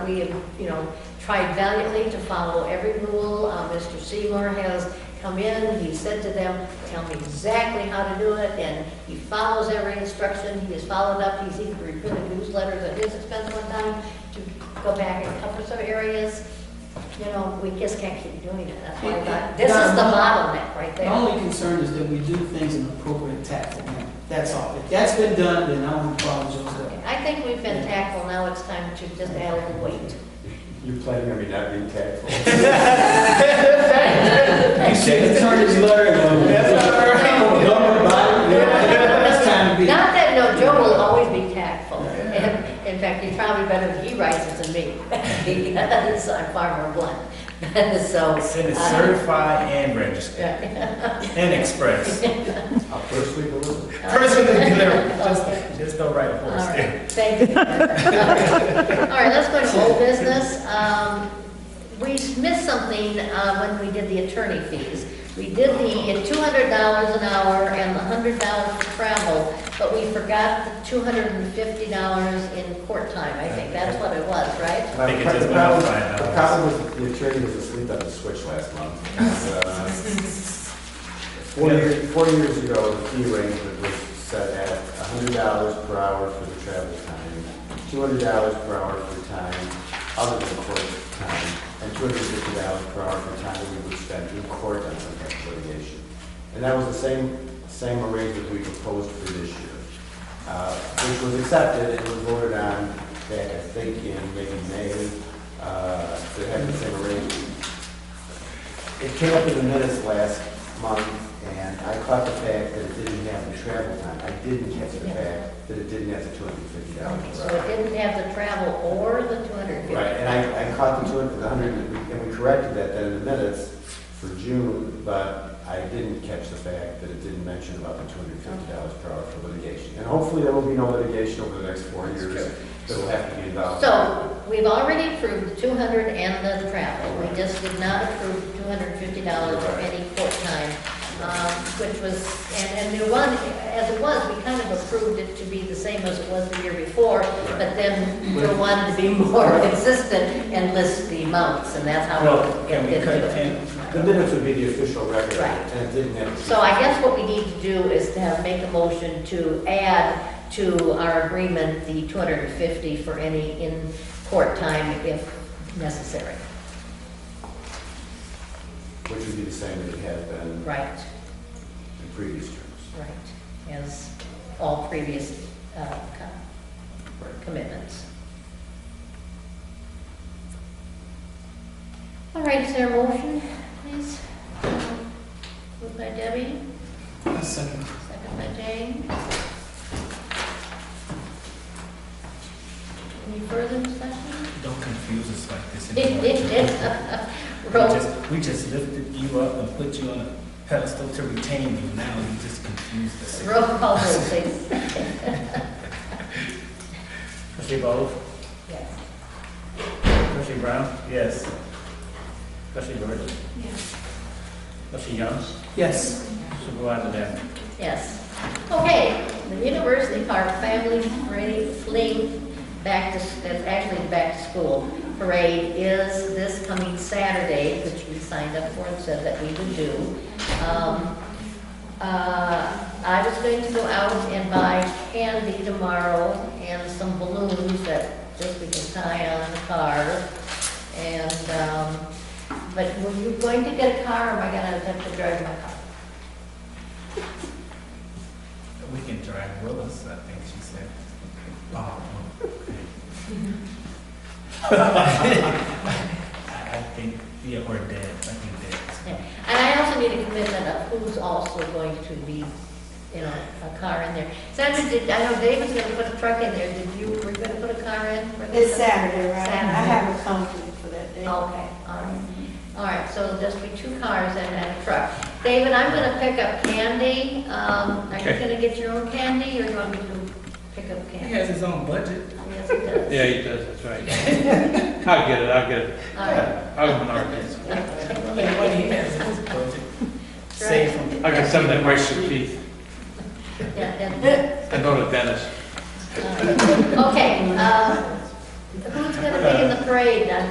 we have, you know, tried valiantly to follow every rule. Mr. Seymour has come in, he said to them, tell me exactly how to do it, and he follows every instruction. He has followed up, he's even reprinted newsletters at his expense one time to go back and cover some areas. You know, we just can't keep doing it. That's why I thought, this is the bottleneck right the there. only concern is that we do things in an appropriate tactful manner. That's all. If that's been done, then I don't have problems with that. I think we've been tactful, now it's time to just add a little weight. You're planning on me not being tactful? You should turn his letter in. That's all right. It's time to be. Not that, no, Joe will always be tactful. And in fact, he's probably better if he writes it than me. Because I'm far more blunt. So. Send it certified and registered, and express. I'll personally deliver. Personally delivered, just don't write a All horse right, there. thank you. All right, let's go to old business. We missed something when we did the attorney fees. We did the $200 an hour and the $100 for travel, but we forgot the $250 in court time, I think. That's what it was, right? I think it just went up $5. The problem was the attorney was asleep on the switch last month. 4 years ago, the fee arrangement was set at $100 per hour for the travel time, $200 per hour for time other than court time, and $250 per hour for time that we would spend in court on some type of litigation. And that was the same arrangement we proposed for this year, which was accepted and was voted on back, I think, in maybe May, to have the same arrangement. It came up in the minutes last month, and I caught the fact that it didn't have the travel time. I didn't catch the fact that it didn't have the $250 So Uh, it didn't have the travel or the $250. Right, and I caught the 100, and we corrected that then in the minutes for June, but I didn't catch the fact that it didn't mention about the $250 per hour for litigation. And hopefully there will be no litigation over the next 4 years. that will have to be involved. So, we've already approved the 200 and the travel. We just did not approve $250 for any court time, which was, and the one, as it was, we kind of approved it to be the same as it was the year before, but then we wanted to be more consistent and list the amounts, and that's how Well, we can we did cut it. 10? The minutes would be the official record, Right. and it didn't have to. So I guess what we need to do is to make a motion to add to our agreement the 250 for any in-court time if necessary. Which would be the same as it has been Right, in previous terms. right, as all previous commitments. All right, is there a motion, please? Moved by Debbie, A second. second by Jane. Any further discussion? Don't confuse us like this anymore. We just lifted you up and put you on a pedestal to retain you. Now you just confused us. Roll call vote, please. Trustee Bowles? Yes. Trustee Brown? Yes. Trustee Dorothy? Yes. Trustee Young? Yes. Supervisor Daniel? Yes. Okay, the University Park Family Fling back to, that's actually the back to school parade is this coming Saturday, which we signed up for and said that we would do. I was going to go out and buy candy tomorrow and some balloons that just we can tie on the car. And, but were you going to get a car, or am I gonna have to drive my car? We can drive Willis, I think she said. Oh, okay. I think, yeah, or Dad, I think Dad. Yeah. And I also need a commitment of who's also going to be, you know, a car in there. Sandra, I know David's gonna put a truck in there, were you gonna put a car in? It's Saturday, right? Saturday. I have a conflict for that day. Okay, all right. All right, so there'll just be 2 cars and a truck. David, I'm gonna pick up candy. Are you Okay. gonna get your own candy, or do you want me to pick up He candy? has his own budget. Yes, he does. Yeah, he does, that's right. I'll get it. All right. I'll go Narcisse. Hey, what he has in his budget. Save from. I got some that brush your teeth. Yeah, I go to the dentist. Okay, who's gonna be in the parade then?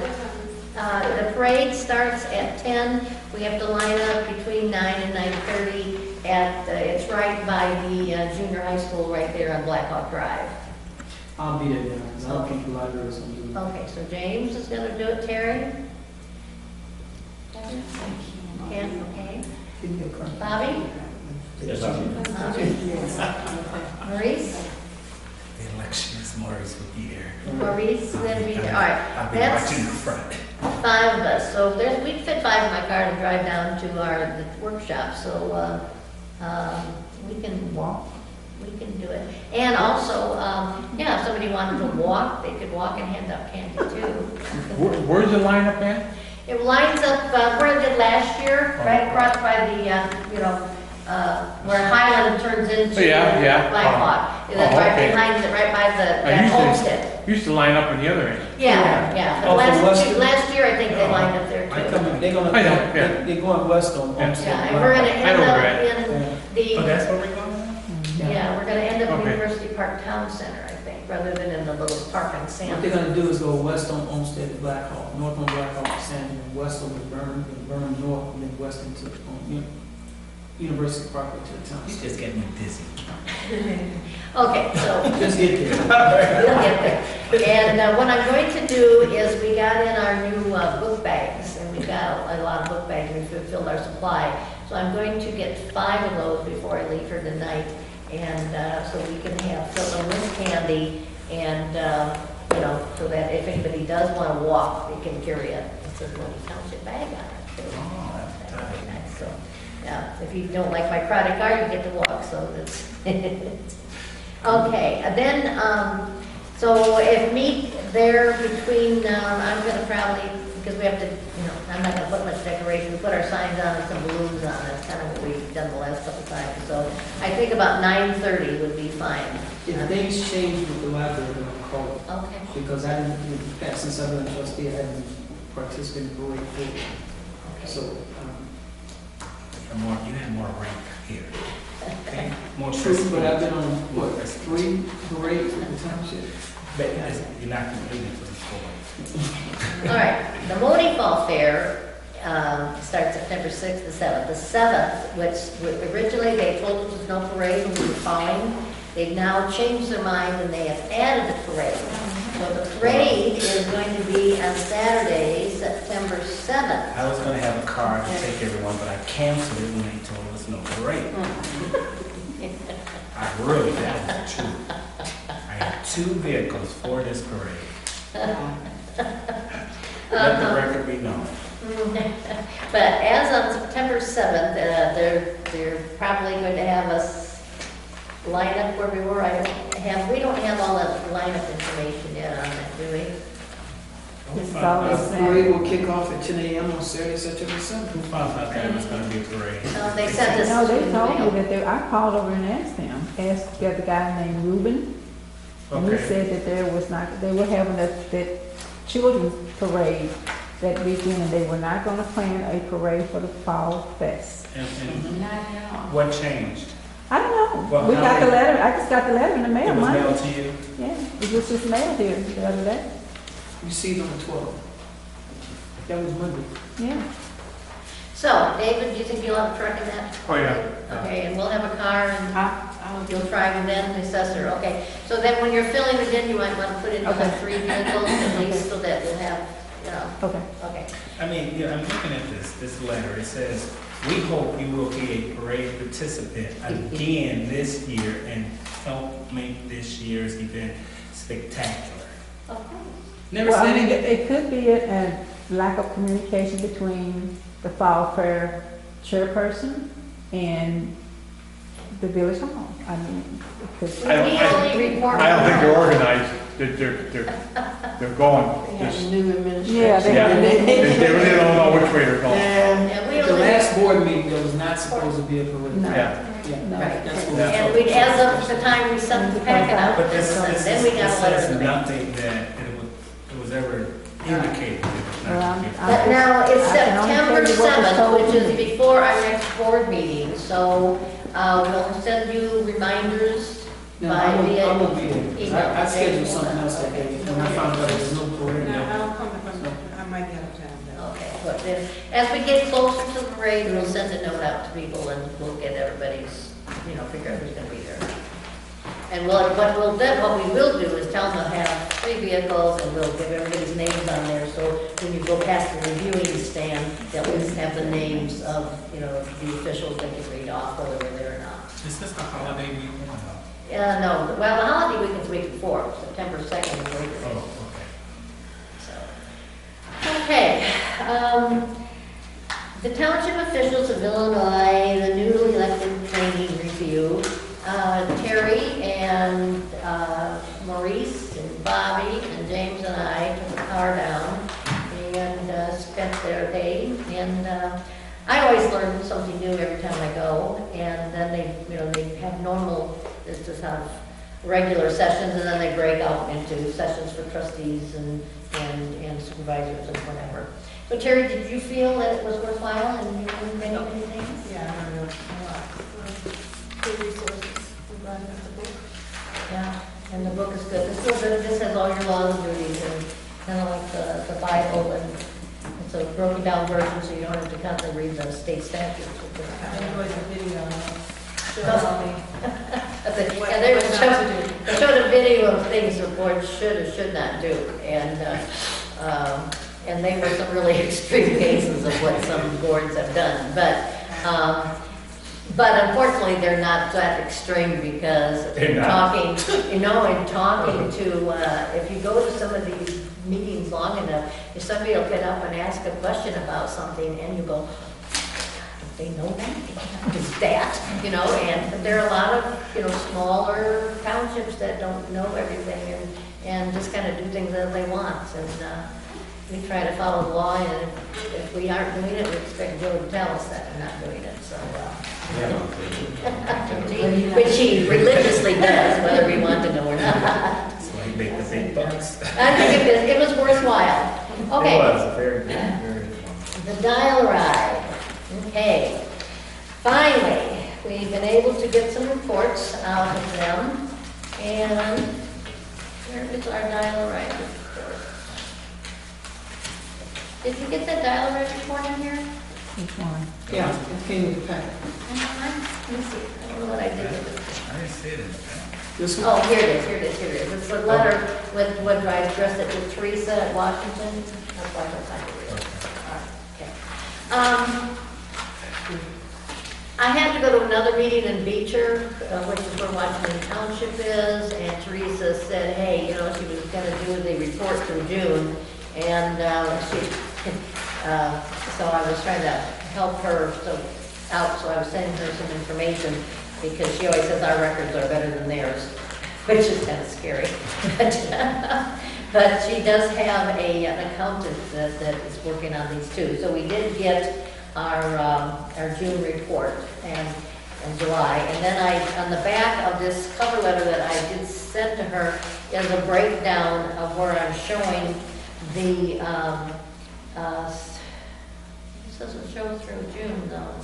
The parade starts at 10. We have to line up between 9 and 9:30 at, it's right by the junior high school right there on Black Hawk Drive. I'll be there now, because I don't think the library is going to do it. Okay, so James is gonna do it, Terry? Ken, okay. Bobby? Yes, sir. Maurice? The electionist Maurice will be there. Maurice is gonna be there, all right. I'll be That's watching the front. 5 of us, so there's, we fit 5 in my car to drive down to the workshop, so, we can walk, we can do it. And also, yeah, if somebody wanted to walk, they could walk and hand out candy too. Where's the lineup at? It lines up, where it did last year, right across by the, you know, where Highland turns into Yeah. Black Hawk. That's Oh, right okay. behind, right by that homestead. Used to line up on the other end. Yeah. But Oh, so last year, I think they lined up there I too. come, they're gonna, I know, yeah. they're going west on. Yeah. Yeah, and we're gonna I end know up where in Oh, the, that's where we're going? yeah, we're gonna end up in Okay. University Park Town Center, I think, rather than in the little park on What Sand. they're gonna do is go west on Olmsted to Black Hawk, north on Black Hawk to San, and west on the Burn, and Burn north, and then west into, University Park to the town. You just get me dizzy. Okay, so Just get there. we'll get there. And what I'm going to do is, we got in our new book bags, and we got a lot of book bags, we filled our supply. So I'm going to get 5 of those before I leave for the night, and so we can fill them with candy, and, you know, so that if anybody does want to walk, they can carry a Monee Township bag on it. That would be nice, so, yeah, if you don't like my credit card, you get to walk, so that's, okay, and then, so if meet there between, I'm gonna probably because we have to, I'm not gonna put much decoration, we put our signs on and some balloons on, that's kind of what we've done the last couple times. So I think about 9:30 would be fine. Yeah, things changed with the library when I called, Okay. because I didn't, since I've been a trustee, I haven't participated in the parade before. So, You had more rank here. Okay? More true, trustee. but I've been on, what, 3 parades in the township? But you're not completing for the 4. All right, the Monee Fall Fair starts September 6th to 7th. The 7th, which originally they told us there was no parade when we were following, they've now changed their mind and they have added a parade. So the parade is going to be on Saturday, September 7th. I was gonna have a car to take everyone, but I canceled it when they told us no parade. I really, that was true. I had 2 vehicles for this parade. Let the record be known. But as on September 7th, they're probably going to have us line up where we were. We don't have all the lineup information yet on that, do we? It's The always parade will kick off at 10 a.m. on Saturday, September 7th. Who found out that it was gonna be a parade? No, they sent us. No, they told email. me that I called over and asked them, asked the other guy named Ruben. And he Okay. said that there was not, they were having that children's parade that weekend and they were not gonna plan a parade for the Fall Fest. And what changed? I don't know. Well, We how got the many- letter, I just got the letter in the mail It was Monday. mailed to you? Yeah, it was just mailed here the other day. Received on the 12th. That was Monday. Yeah. So, David, do you think you'll have a truck in that? Oh, yeah. Okay, and we'll have a car and you'll try with them, the assessor, okay. So then when you're filling it in, you might want to put in Okay. like 3 vehicles at least so that we'll have, Okay. okay. I mean, I'm looking at this letter. It says, "We hope you will be a parade participant again this year and help make this year's event spectacular." Okay. Never Well, I said mean, anything. it could be a lack of communication between the Fall Fair chairperson and the village hall. I mean, because We only report. I don't think they're organized, they're going, just, New administration. Yeah, they really don't know which way they're going. Yeah, we The only. last board meeting, there was not supposed to be a parade. No. Yeah. Yeah, No. that's what we Yeah. And we, as of the time we sent the packet out, But this then we got a letter says in the mail. nothing that it was ever indicated that it was Well, not to be. But now it's I can only September tell you what was 7th, told which is me. before our next board meeting, so we'll send you reminders No, by I won't via be there. I scheduled something else that day, when I found out there was no parade. I might get a time then. Okay, but then, as we get closer to the parade, we'll send a note out to people and we'll get everybody's, figure out who's gonna be there. And what we will do is tell them to have 3 vehicles and we'll give everybody's names on there, so when you go past the reviewing stand, they'll just have the names of, the officials that can read off whether we're there or not. Is this the holiday weekend? No, well, the holiday weekend's the week before, September 2nd is Labor Day. Oh, Okay, the township officials of Illinois, the newly elected training review, Terry and Maurice and Bobby and James and I took the car down and spent their day. And I always learn something new every time I go. And then they have normal, just have regular sessions, and then they break out into sessions for trustees and supervisors and whatever. So Terry, did you feel that it was worthwhile and you learned many things? Yeah, I know. Good resources. I'm glad I got the book. Yeah, and the book is good. This is good. This has all your laws and duties and kind of like the Bible, and it's a broken down version, so you don't have to constantly read the state statutes. I enjoyed the video. Showed all the Yeah, they showed a video of things the board should or should not do, and they were some really extreme cases of what some boards have done, but unfortunately they're not that extreme, because in talking to, if you go to some of these meetings long enough, if somebody will get up and ask a question about something and you go, they know that, is that, and there are a lot of, smaller townships that don't know everything and just kind of do things as they want. we try to follow the law, and if we aren't doing it, we expect Joe to tell us that we're not doing it, so, which he religiously does, whether we want to know or not. That's why he make the big bucks. I think it was worthwhile. Okay. It was very good, very good. The dial ride. Okay. Finally, we've been able to get some reports out of them. And where is our dial ride report? Did you get that dial ride report in here? Which one? Yeah, it came in the packet. Let me see. I don't know what I did with it. I didn't see it. This one? Oh, here it is, here it is, here it is. It's a letter with what I addressed it to Teresa at Washington. That's why I don't find it. All right, okay. I had to go to another meeting in Beecher, which is where Washington Township is, and Teresa said, hey, you know, she was gonna do the report through June, and so I was trying to help her out, so I was sending her some information, because she always says our records are better than theirs, which is kind of scary. But she does have an accountant that is working on these too. So we did get our June report and July. And then on the back of this cover letter that I did send to her is a breakdown of where I'm showing the, this doesn't show through June though.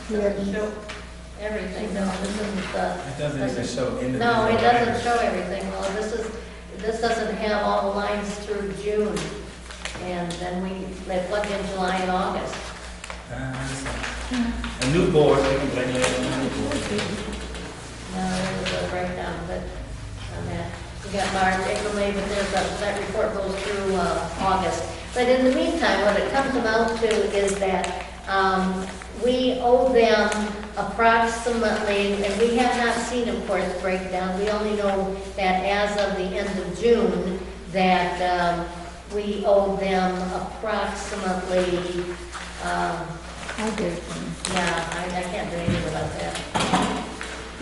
It doesn't show everything, no, this isn't the. It doesn't even show individual. No, it doesn't items. show everything. Well, this doesn't have all the lines through June. And then they plugged in July and August. A new board, we can blame it on a new board. No, there's a breakdown, but on that. We got March, April, May, but that report goes through August. But in the meantime, what it comes amount to is that we owe them approximately, and we have not seen, of course, breakdown. We only know that as of the end of June, that we owe them approximately, I did. yeah, I can't do anything about that.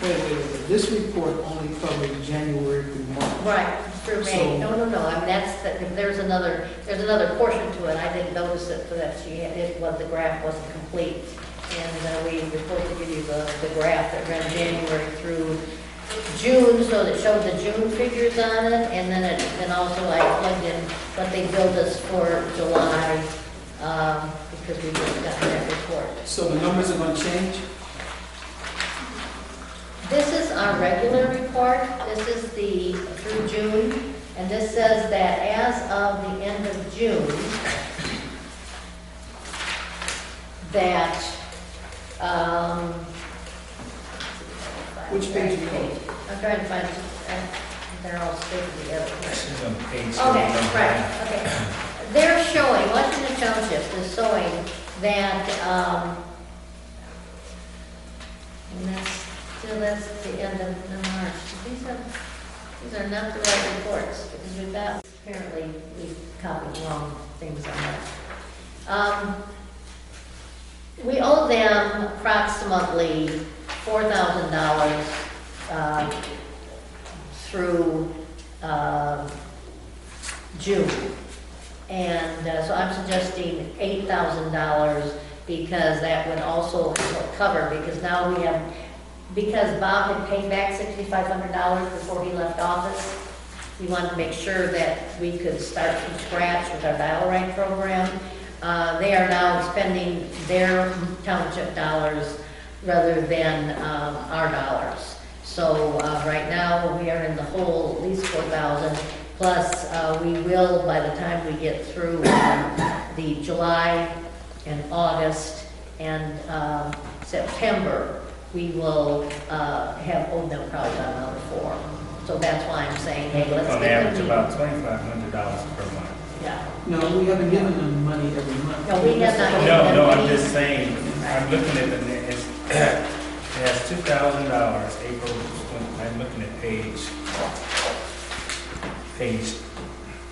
Wait. This report only covers January through March. Right, through May. No. I mean, there's another portion to it. I didn't notice it for that the graph wasn't complete. And we were supposed to give you the graph that ran January through June, so that showed the June figures on it, and then also I plugged in what they billed us for July, because we just got that report. So the numbers are going to change? This is our regular report. This is the through June, and this says that as of the end of June, that Which page are you on? I'm trying to find, they're all stapled together. She's on page. Okay, right, okay. They're showing, Washington Township is showing that, and that's the end of March. These are not the right reports, because we've got, apparently, we've copied wrong things on that. We owe them approximately $4,000 through June. And so I'm suggesting $8,000 because that would also cover, because now we have, because Bob had paid back $6,500 before he left office, we wanted to make sure that we could start from scratch with our dial ride program. They are now spending their township dollars rather than our dollars. So right now we are in the hole at least $4,000. Plus we will, by the time we get through the July and August and September, we will have owed them probably about another $4,000. So that's why I'm saying, hey, let's On get average, them. about $2,500 per month. Yeah. No, we haven't given them money every month. No, we have not given them No, I'm any. just saying, I'm looking at it has $2,000, April, I'm looking at page,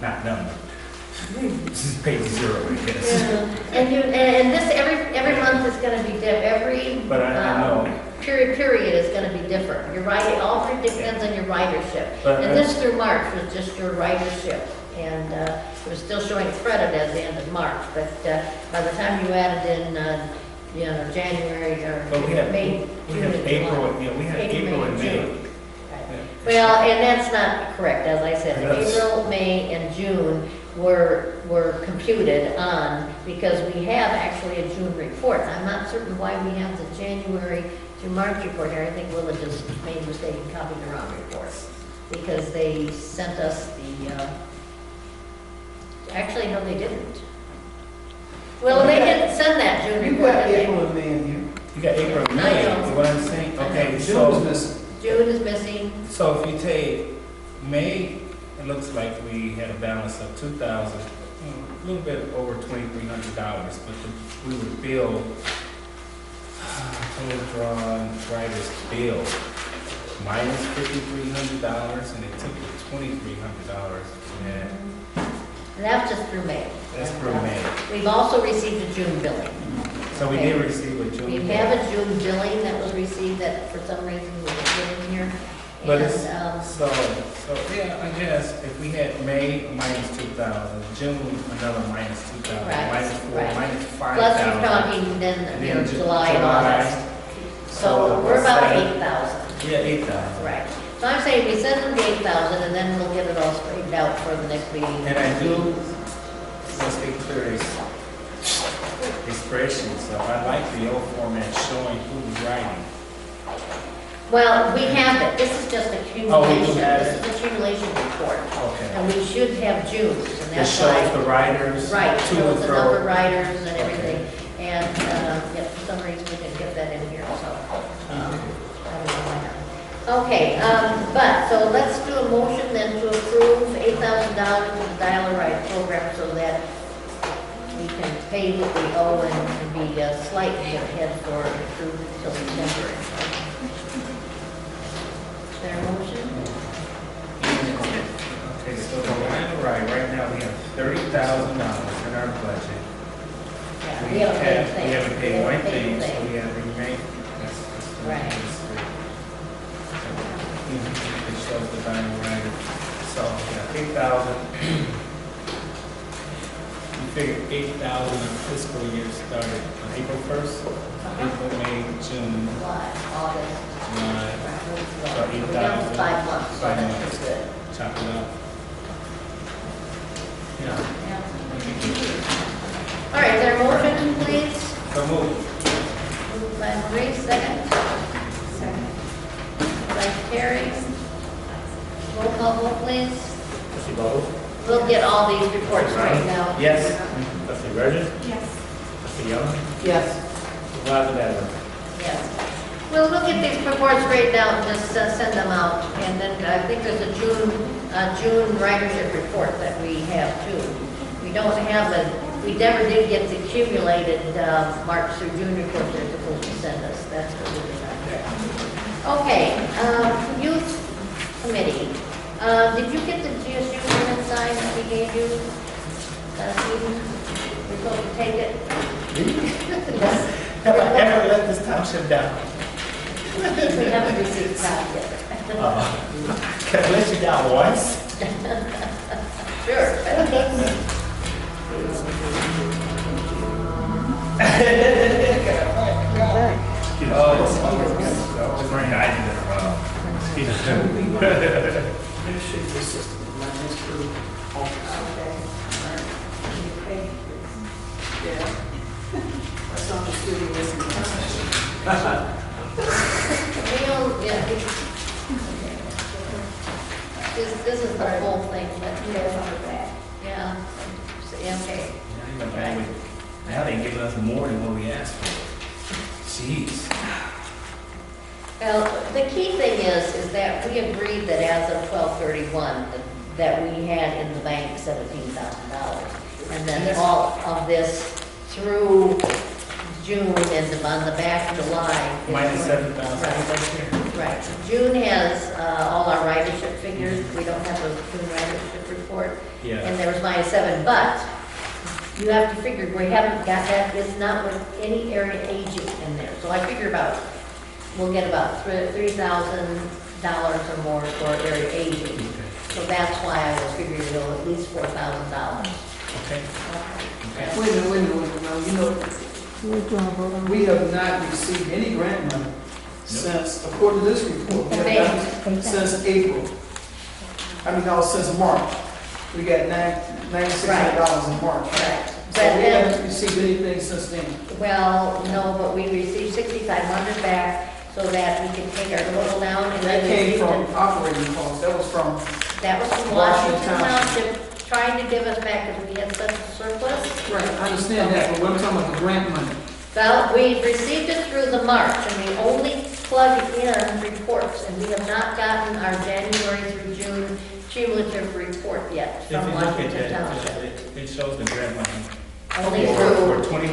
not number. This is page 0, I guess. Yeah. And this, every month is gonna be different, But I know. period is gonna be different. Your writing, all three depends on your ridership. But And this through March was just your ridership. and it was still showing credit at the end of March, but by the time you added in, January or But we had May, we June, had and April, July. we had April, April May, and May. June. Yeah. Well, and that's not correct, as I said, Yes. April, May, and June were computed on, because we have actually a June report. I'm not certain why we have the January through March report here. I think Willa just made a mistake and copied the wrong report, because they sent us the, actually, no, they didn't. Well, they didn't send that June You report, got did they? April and May in here. You got April and I May, know. is what I'm saying. Okay, June is so, missing. June is missing. so if you take May, it looks like we had a balance of a little bit over $2,300, but we were billed, total drawn writer's bill, minus $5,300, and it took it $2,300. And And that's just through May. that's through May. We've also received a June billing. So we did receive a June. We bill. have a June billing that was received that for some reason we didn't get in here. But And, it's, so, yeah, I guess if we had May minus 2,000, June another minus 2,000, Right, minus 4, right. minus 5,000. plus we're talking then, and you know, then July and August. So we're about 8,000. Yeah, 8,000. Right. So I'm saying we send them the 8,000 and then we'll get it all straightened out for the next meeting. And I do, let's get clear, is a spreadsheet, so I like the old format showing who's writing. Well, we have it. This is just accumulation. have This is accumulation report. Okay. And we should have June's, and It that's shows why. the writers, Right, to shows and the number of fro. riders and everything, and, yeah, for some reason we didn't get that in here, so, I don't know why not. Okay, but, so let's do a motion then to approve $8,000 to the Dial-A-Ride program so that we can pay what we owe and be slightly ahead for through till September. Is there a motion? Okay, so the right now we have $30,000 in our budget. Yeah, We haven't paid one thing, so thing. we have remained. Right. It shows the diamond rider. So, yeah, 8,000. We figured 8,000 in fiscal year started on April 1st, April, May, June, July, August. July, So So 8,000. 5 months. 5 That's months. good. chop it up. Yeah. All right, is there a motion, please? So move. Moved by Marie, second. Second. By Terry. Roll call vote, please. Trustee Bowles? We'll get all these reports right now. Yes. Trustee Burgess? Yes. Trustee Young? Yes. Supervisor Badler? Yes. We'll get these reports straightened out and just send them out. And then I think there's a June ridership report that we have too. We don't have we never did get the accumulated March through June report they're supposed to send us. That's what we got. Okay, youth committee. Did you get the GSU permit signed that we gave you? You're supposed to take it? Yes. Have I ever let this township down? We haven't received that yet. Can I let you down once? Sure. Oh, it's very nice. Shake this system. My next crew. Yeah. That's on the studio listening. This is the whole thing, but yeah. Okay. Now they giving us more than what we asked for. Jeez. Well, the key thing is that we agreed that as of 12/31, that we had in the bank $17,000. And then all of this through June and on the back July. Minus 7,000. Right. June has all our ridership figures. We don't have a June ridership report. Yeah. And there was -7, but you have to figure, we haven't got that, it's not with any area aging in there. So I figure we'll get about $3,000 or more for area aging. So that's why I was figuring at least $4,000. Okay. Okay. Wait a minute, now, you know, We're doing a vote on we have not received any grant money since, according to this report, we have not since April. Since March. We got $9,600 in March. Right. So we haven't received anything since then. Well, no, but we received 6,500 back so that we could take our total down. And That then came we from operating costs, that was from, That was from Washington Washington Township, trying to give us back because we had such a surplus. right, I understand that, but we're talking about the grant money. Well, we received it through the March, and we only plug in reports, and we have not gotten our January through June cumulative report yet If you from look at Washington that, Township. it shows the grant money. Only For through, 29,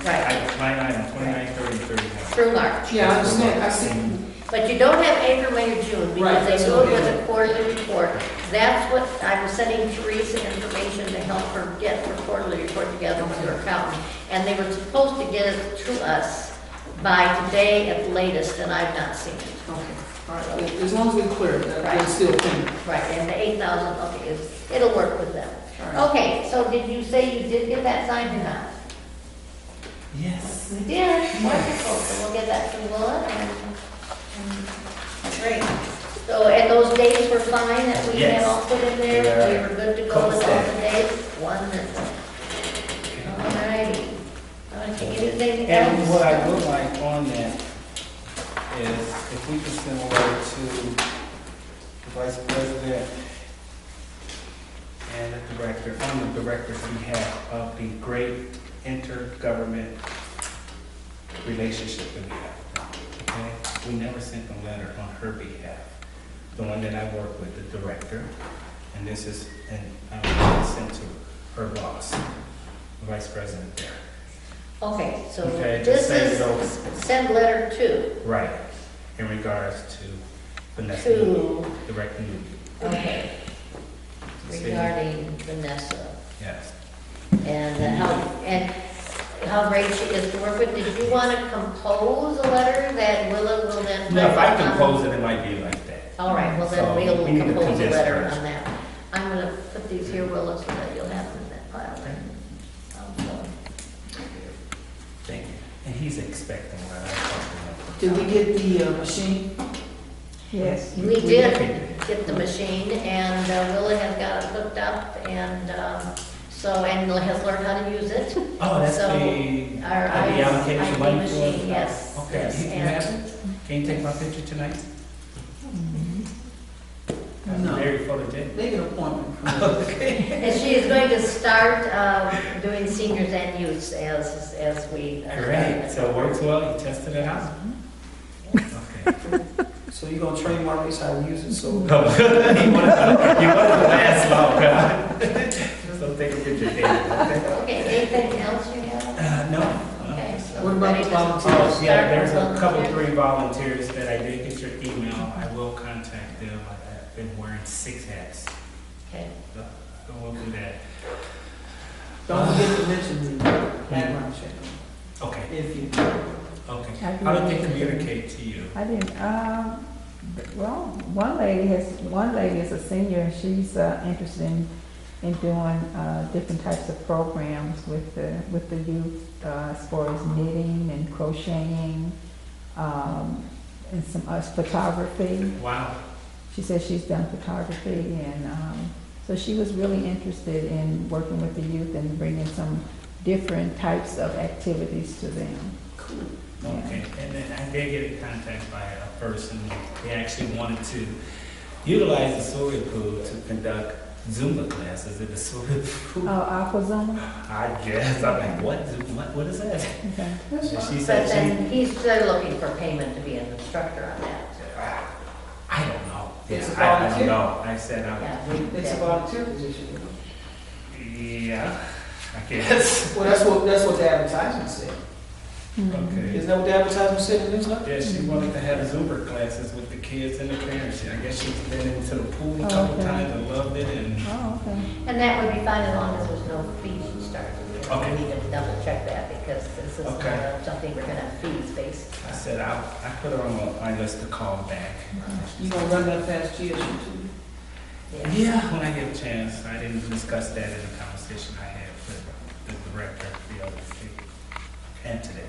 Right. line item 29, 30, 31. through March. Yeah, I understand, I see. But you don't have April, May, or June, Right, because they that's do what it it with is. a quarterly report. That's what, I was sending Teresa information to help her get her quarterly report together with her accountant. And they were supposed to get it to us by today at the latest, and I've not seen it. Okay, all right, as long as we're clear, that it's still pending. Right, and the 8,000, okay, it'll work with them. All right. Okay, so did you say you did get that signed or not? Yes. We did, wonderful, so we'll get that to Willa and, great. So, and those dates were fine that we had Yes. all put in there? We were good to go with all the Copacetic. dates? Wonderful. All righty. Okay, anything And else? what I would like on that is if we can send a letter to the Vice President and the Director, on the Director's behalf of the great intergovernment relationship that we have. Okay? We never sent a letter on her behalf. The one that I work with, the Director, and this is, and sent to her boss, the Vice President there. Okay, so Okay, just this say is it over. send letter to, Right, in regards to Vanessa, to, Director Newby. okay, regarding Vanessa. Yes. And how great she is to work with. Did you want to compose a letter that Willa will then? No, if I type up on? compose it, it might be like that. All right, well So, then we'll we need to compose a condense letter first. on that. I'm going to put these here, Willa, so that you'll have them in that file. Thank you. And he's expecting what I talked Did we get the machine? Yes. We did get the machine, and Willa has got it hooked up, and and has learned how to use it. Oh, that's So, the Our allocation IT money for machine, it? yes. Okay, yes, you and- have it? Can you take my picture tonight? I'm No. very photogenic. Make an appointment. And she is going to start doing seniors and youths as we are. Great, so it works well, you tested it out? Okay. So you're gonna train Maurice how to use it, so. You wanted to last long, so take a picture, David, okay? Okay, anything else you have? No. Okay. so What about ready the to volunteers? Oh, yeah, there's start a couple, volunteers? 3 volunteers that I did get your email. I will contact them. I've been wearing 6 hats. Okay. So we'll do that. Don't forget to mention the background check, Okay, if you. okay. I How did they did. communicate to you? I didn't, well, one lady is a senior, and she's interested in doing different types of programs with the youth, as far as knitting and crocheting, and some photography. Wow. She says she's done photography, and so she was really interested in working with the youth and bringing some different types of activities to them. Cool. Yeah. Okay, and then I did get in contact by a person. They actually wanted to utilize the swimming pool to conduct Zumba classes in the swimming pool. Oh, Aqua Zone? I guess. I'm like, what? What is that? Okay. And she But said then they're looking for payment to be an instructor on that. I don't know. It's Yeah, a I don't volunteer. know. I said, Yeah. It's a volunteer position. yeah, I guess. Well, that's what the advertisement said. Okay. Isn't that what the advertisement said in the newsletter? Yeah, she wanted to have Zumba classes with the kids and the parents. I guess she's been into the pool a Oh, couple okay. times and loved it. And Oh, okay. And that would be fine as long as there's no fees to start. Okay. We need to double check that because this is Okay. not something we're going to have fees based. I said, I put her on my list to call back. You gonna run that past GSU too? Yeah, when I get a chance, I didn't discuss that in the conversation I had with the director the other day and today.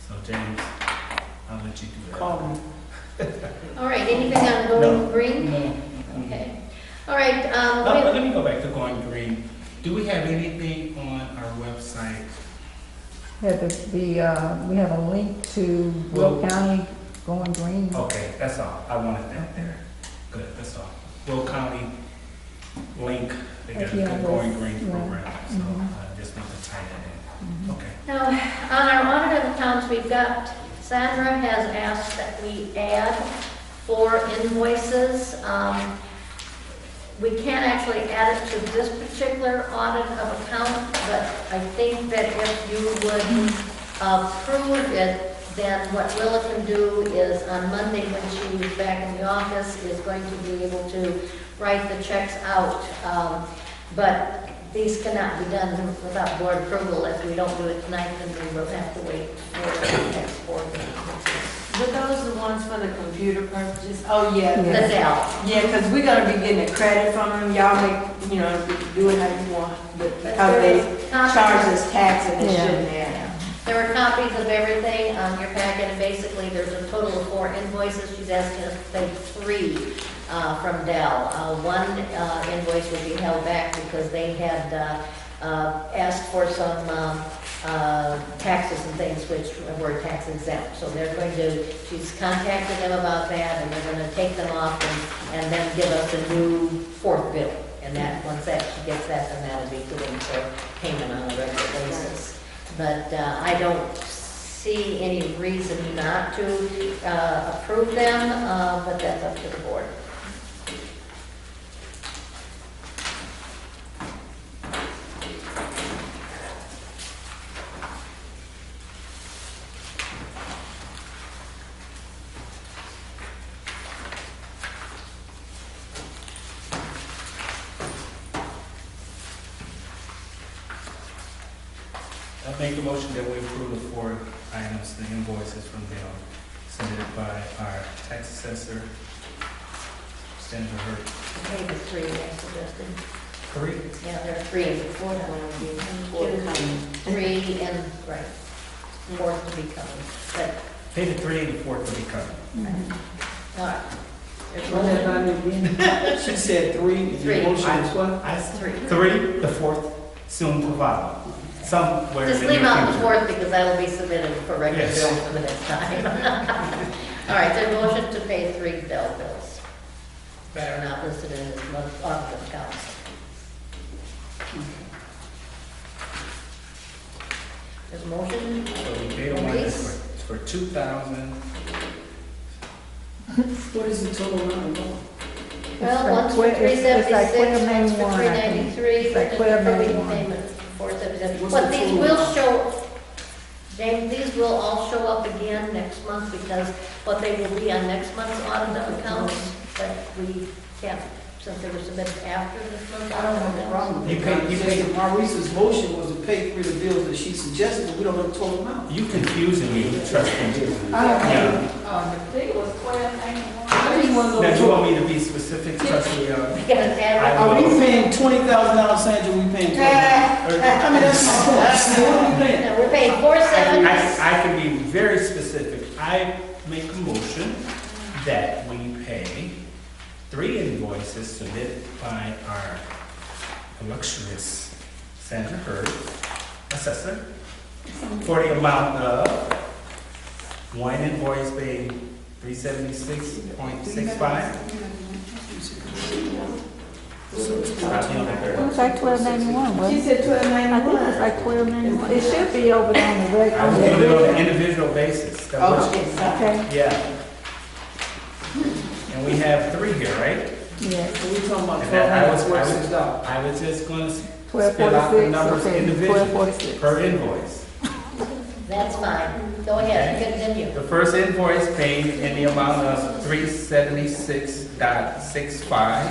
So James, I'll let you do that. Call me. All right, anything on going green? No. Okay. All right, Let me go back to going green. Do we have anything on our website? We have a link to Will County going green. Okay, that's all. I wanted that there. Good, that's all. Will County link, they got a Yeah, good going green yeah. program, so Mhm. I just need to tie that in. Okay. now, on our audit of accounts, we've got, Sandra has asked that we add 4 invoices. We can't actually add it to this particular audit of account, but I think that if you would approve it, then what Willa can do is on Monday when she's back in the office is going to be able to write the checks out. But these cannot be done without board approval. If we don't do it tonight, then we will have to wait for the next board meeting. But those are the ones for the computer purchases? Oh, yeah. The Dell. Yeah, because we're gonna be getting a credit from them. Y'all make, you know, do it how you want, but because they charge us tax and they Yeah. shouldn't have. There are copies of everything on your packet, and basically there's a total of 4 invoices. She's asking us to pay 3 from Dell. One invoice will be held back because they had asked for some taxes and things which were tax exempt. So they're going to, she's contacted them about that, and they're going to take them off and then give us a new 4th bill. And that, once that she gets that, then that'll be going for payment on a regular basis. But I don't see any reason not to approve them, but that's up to the board. I make a motion that we approve the 4 items, the invoices from them submitted by our tax assessor, Sandra Hurt. Maybe 3, I suggested. 3? Yeah, there are 3. 4 that one will be 3 and, right, 4th to be coming. But, Pay the 3 and the 4th to be covered. all right. There's Run that one, by me again. She said 3. Three. Your motion is what? I 3. 3, the 4th, soon to follow. Somewhere Just in leave near out the future. 4th because that'll be submitted for regular Yes. bills for the next time. All right, there's a motion to pay 3 Dell bills that are not listed in this month's audit accounts. There's a motion. So we paid them Release. for 2,000. What is the total amount of Well, like one's for 12 it's like 376, one's for 1291, I think. 393, It's like and the approving 1291. payment for 477. What's But the these total? will show, James, these will all show up again next month because what they will be on next month's audit of accounts, but we can't, since they were submitted after this month's I don't audit have a of problem with You that. pay- you Just pay- that Maurice's motion was to pay 3 of the bills that she suggested, but we don't know the total amount. You confusing me, trust me. I don't Yeah. know. I think it was 1291. I just want to know Now, the you want total. me to be specific, trust me, Because average, Are we paying $20,000, Sandra, we paying 12? I mean, that's my point. What are we paying? no, we're paying 470. I can be very specific. I make a motion that we pay 3 invoices submitted by our illustrious Sandra Hurd, assessor, for the amount of one invoice being 376.65. It was like 1291, She wasn't it? said I think it was 1291. like 1291. It should be over on the I regular. was doing it on an individual basis. That was- Okay, Yeah. And we have 3 here, right? yeah, So we talking about And that- I was- $1,246. I was just gonna spell 1246, out the numbers okay, individually 1246. per invoice. That's fine. Go ahead, continue. The first invoice paid in the amount of $376.65.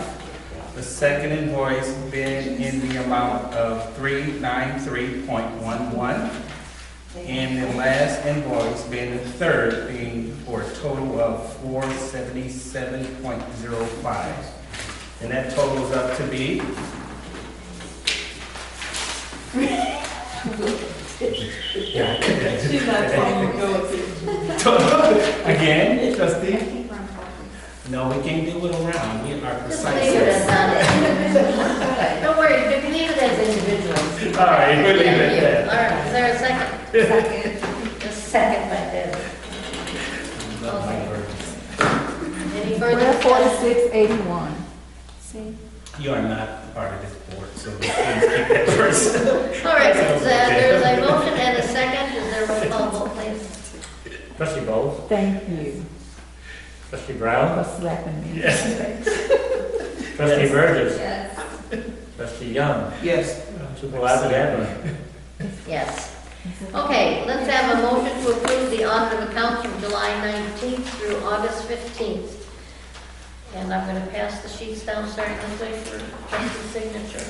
The second invoice being in the amount of $393.11. And the last invoice being the third, being for a total of $477.05. And that totals up to be? Yeah. She's not talking to go Again, trustee? No, we can't do it around. We are Just precise. leave it as don't worry, you can leave it as individuals. All right, we'll leave it Thank you. at All that. right, is there a second? Just second by Deb. Any further We're discussion? 4681. See? You are not part of this board, so please keep that person. All right, there's a motion and a second. Is there a roll call vote, please? Trustee Bowles, Thank you trustee Brown, for slapping me. Yes. trustee Burgess, Yes. trustee Young, Yes. supervisor Adler. Yes. Okay, let's have a motion to approve the audit of accounts from July 19th through August 15th. And I'm going to pass the sheets down, starting this way for Trustee's signature.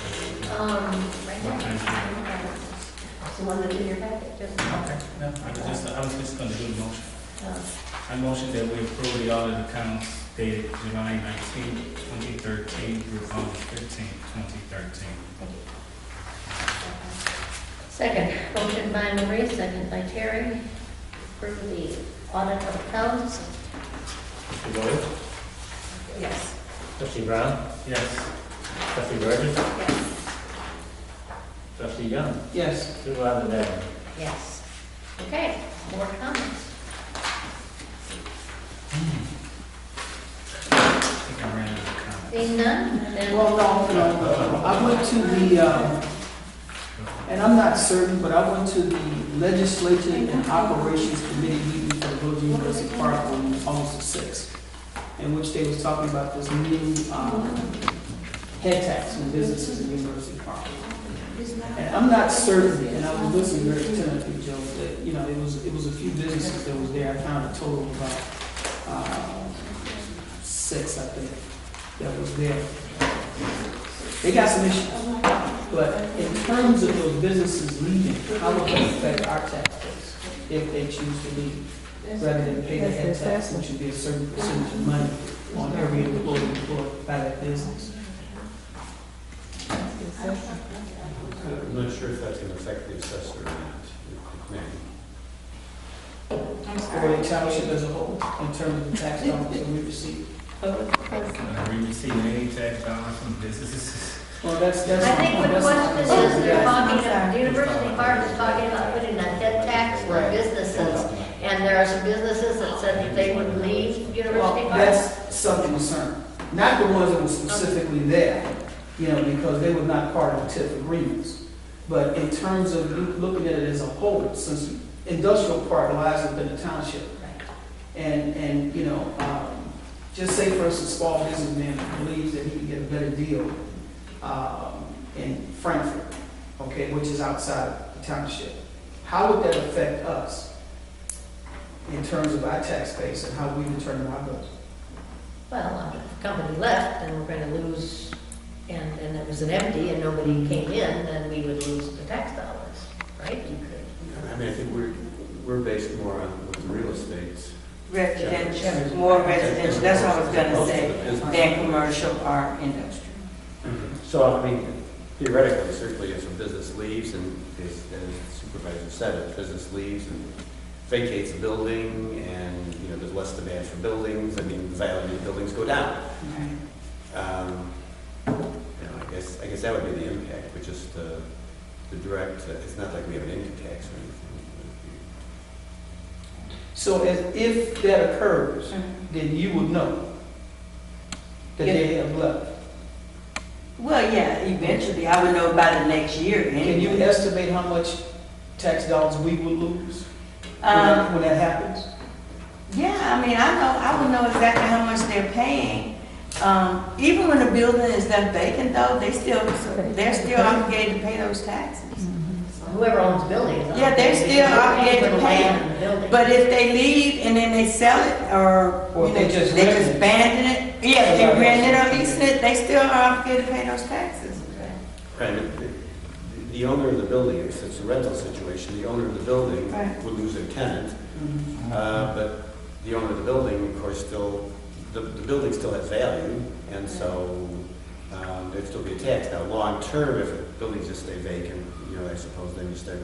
Right now. That's the one that's in your packet, just. Okay, no, I was just gonna do the motion. uh, I motion that we approve the audit accounts dated July 19, 2013 through August 15, 2013. Second, motion by Marie, second by Terry. Approve the audit of accounts. Trustee Bowles, Yes. trustee Brown, Yes. trustee Burgess, Yes. trustee Young, Yes. supervisor Adler. Yes. Okay, more comments? I think I ran out of comments. Seeing none, then. Well, no. I went to the, and I'm not certain, but I went to the Legislature and Operations Committee meeting for the Village University Park on August the 6th, in which they was talking about this new head tax on businesses in University Park. And I'm not certain, and I was listening very attentively, Joe, that, you know, it was a few businesses that was there. I found a total of about 6, I think, that was there. They got some issues, but in terms of those businesses leaving, how would that affect our tax base if they choose to leave, rather than pay the head tax, which would be a certain percentage of money on every employee employed by that business? I'm not sure if that's going to affect the assessor or not. It may. For the township as a whole, in terms of the tax dollars that we receive. Are we receiving any tax dollars from businesses? Well, that's. I think the that's- question is, they're talking, the University Park is talking about putting a head tax for Right. businesses. And there are some businesses that said that they would leave University Well, Park. that's some concern. Not the ones that were specifically there, you know, because they were not part of the TIF agreements. But in terms of looking at it as a whole, since industrial park lies within the township, and you know, just say for instance, small businessman believes that he can get a better deal in Frankfurt, okay, which is outside the township. How would that affect us in terms of our tax base and how we determine our goals? Well, if the company left, then we're going to lose, and it was an empty and nobody came in, then we would lose the tax dollars, right? I mean, I think we're based more on what the real estate's. Residential, more residential, that's what I was gonna say, than commercial or industrial. So, I mean, theoretically, certainly if a business leaves, and as the supervisor said, if a business leaves and vacates a building, and, you know, there's less demand for buildings, I mean, the value of the buildings go down. You know, I guess that would be the impact, but just the direct, it's not like we have an income tax or anything. So if that occurs, then you would know that they have left. Well, yeah, eventually, I would know by the next year. Can you estimate how much tax dollars we would lose when that happens? Yeah, I mean, I would know exactly how much they're paying. Even when the building is left vacant though, they're still obligated to pay those taxes. Whoever owns the building. Yeah, they're still obligated to pay. But if they leave and then they sell it, or Or you they know, just they rent just it. abandon it, yeah, if they rent it or leasing it, they still are obligated to pay those taxes. Right, the owner of the building, if it's a rental situation, the owner of the building Right. would lose their tenant, but the owner of the building, of course, still, the building still has value, and so they'd still be taxed. Now, long-term, if a building just stay vacant, you know, I suppose then you start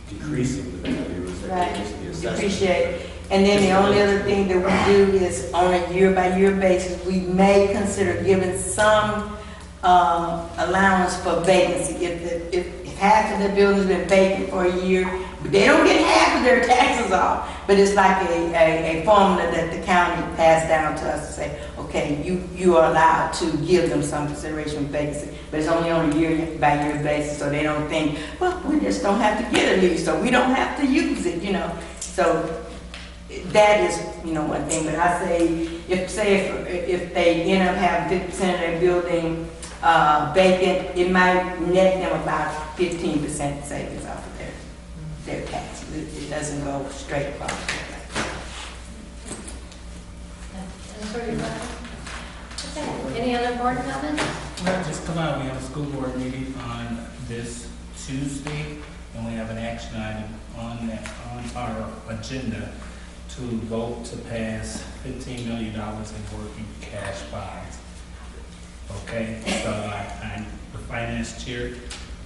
decreasing the value, as Right. decreasing the assessment. Appreciate. And then the only other thing that we do is on a year-by-year basis, we may consider giving some allowance for vacancy. If half of the building's been vacant for a year, they don't get half of their taxes off. But it's like a formula that the county passed down to us to say, okay, you are allowed to give them some consideration for vacancy. But it's only on a year-by-year basis, so they don't think, well, we just don't have to get a lease, so we don't have to use it, you know. So that is, you know, one thing. But I say, if they end up having 50% of their building vacant, it might net them about 15% savings off of their taxes. It doesn't go straight across. Any other board comments? Well, just come out, we have a school board meeting on this Tuesday, and we have an action item on our agenda to vote to pass $15 million in working cash bonds. Okay, so I'm the finance chair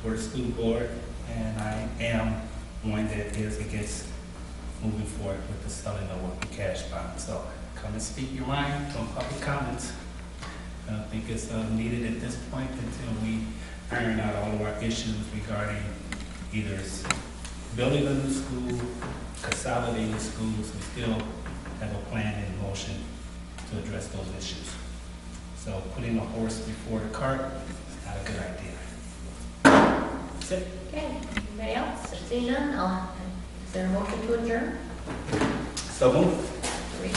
for the school board, and I am one that is against moving forward with the selling of working cash bonds. So come and speak your mind on public comments. I think it's needed at this point until we iron out all of our issues regarding either building a new school, consolidating schools. We still have a plan in motion to address those issues. So putting a horse before the cart is not a good idea. That's it. Okay, anybody else? Seeing none, is there a motion to adjourn? So move. 3.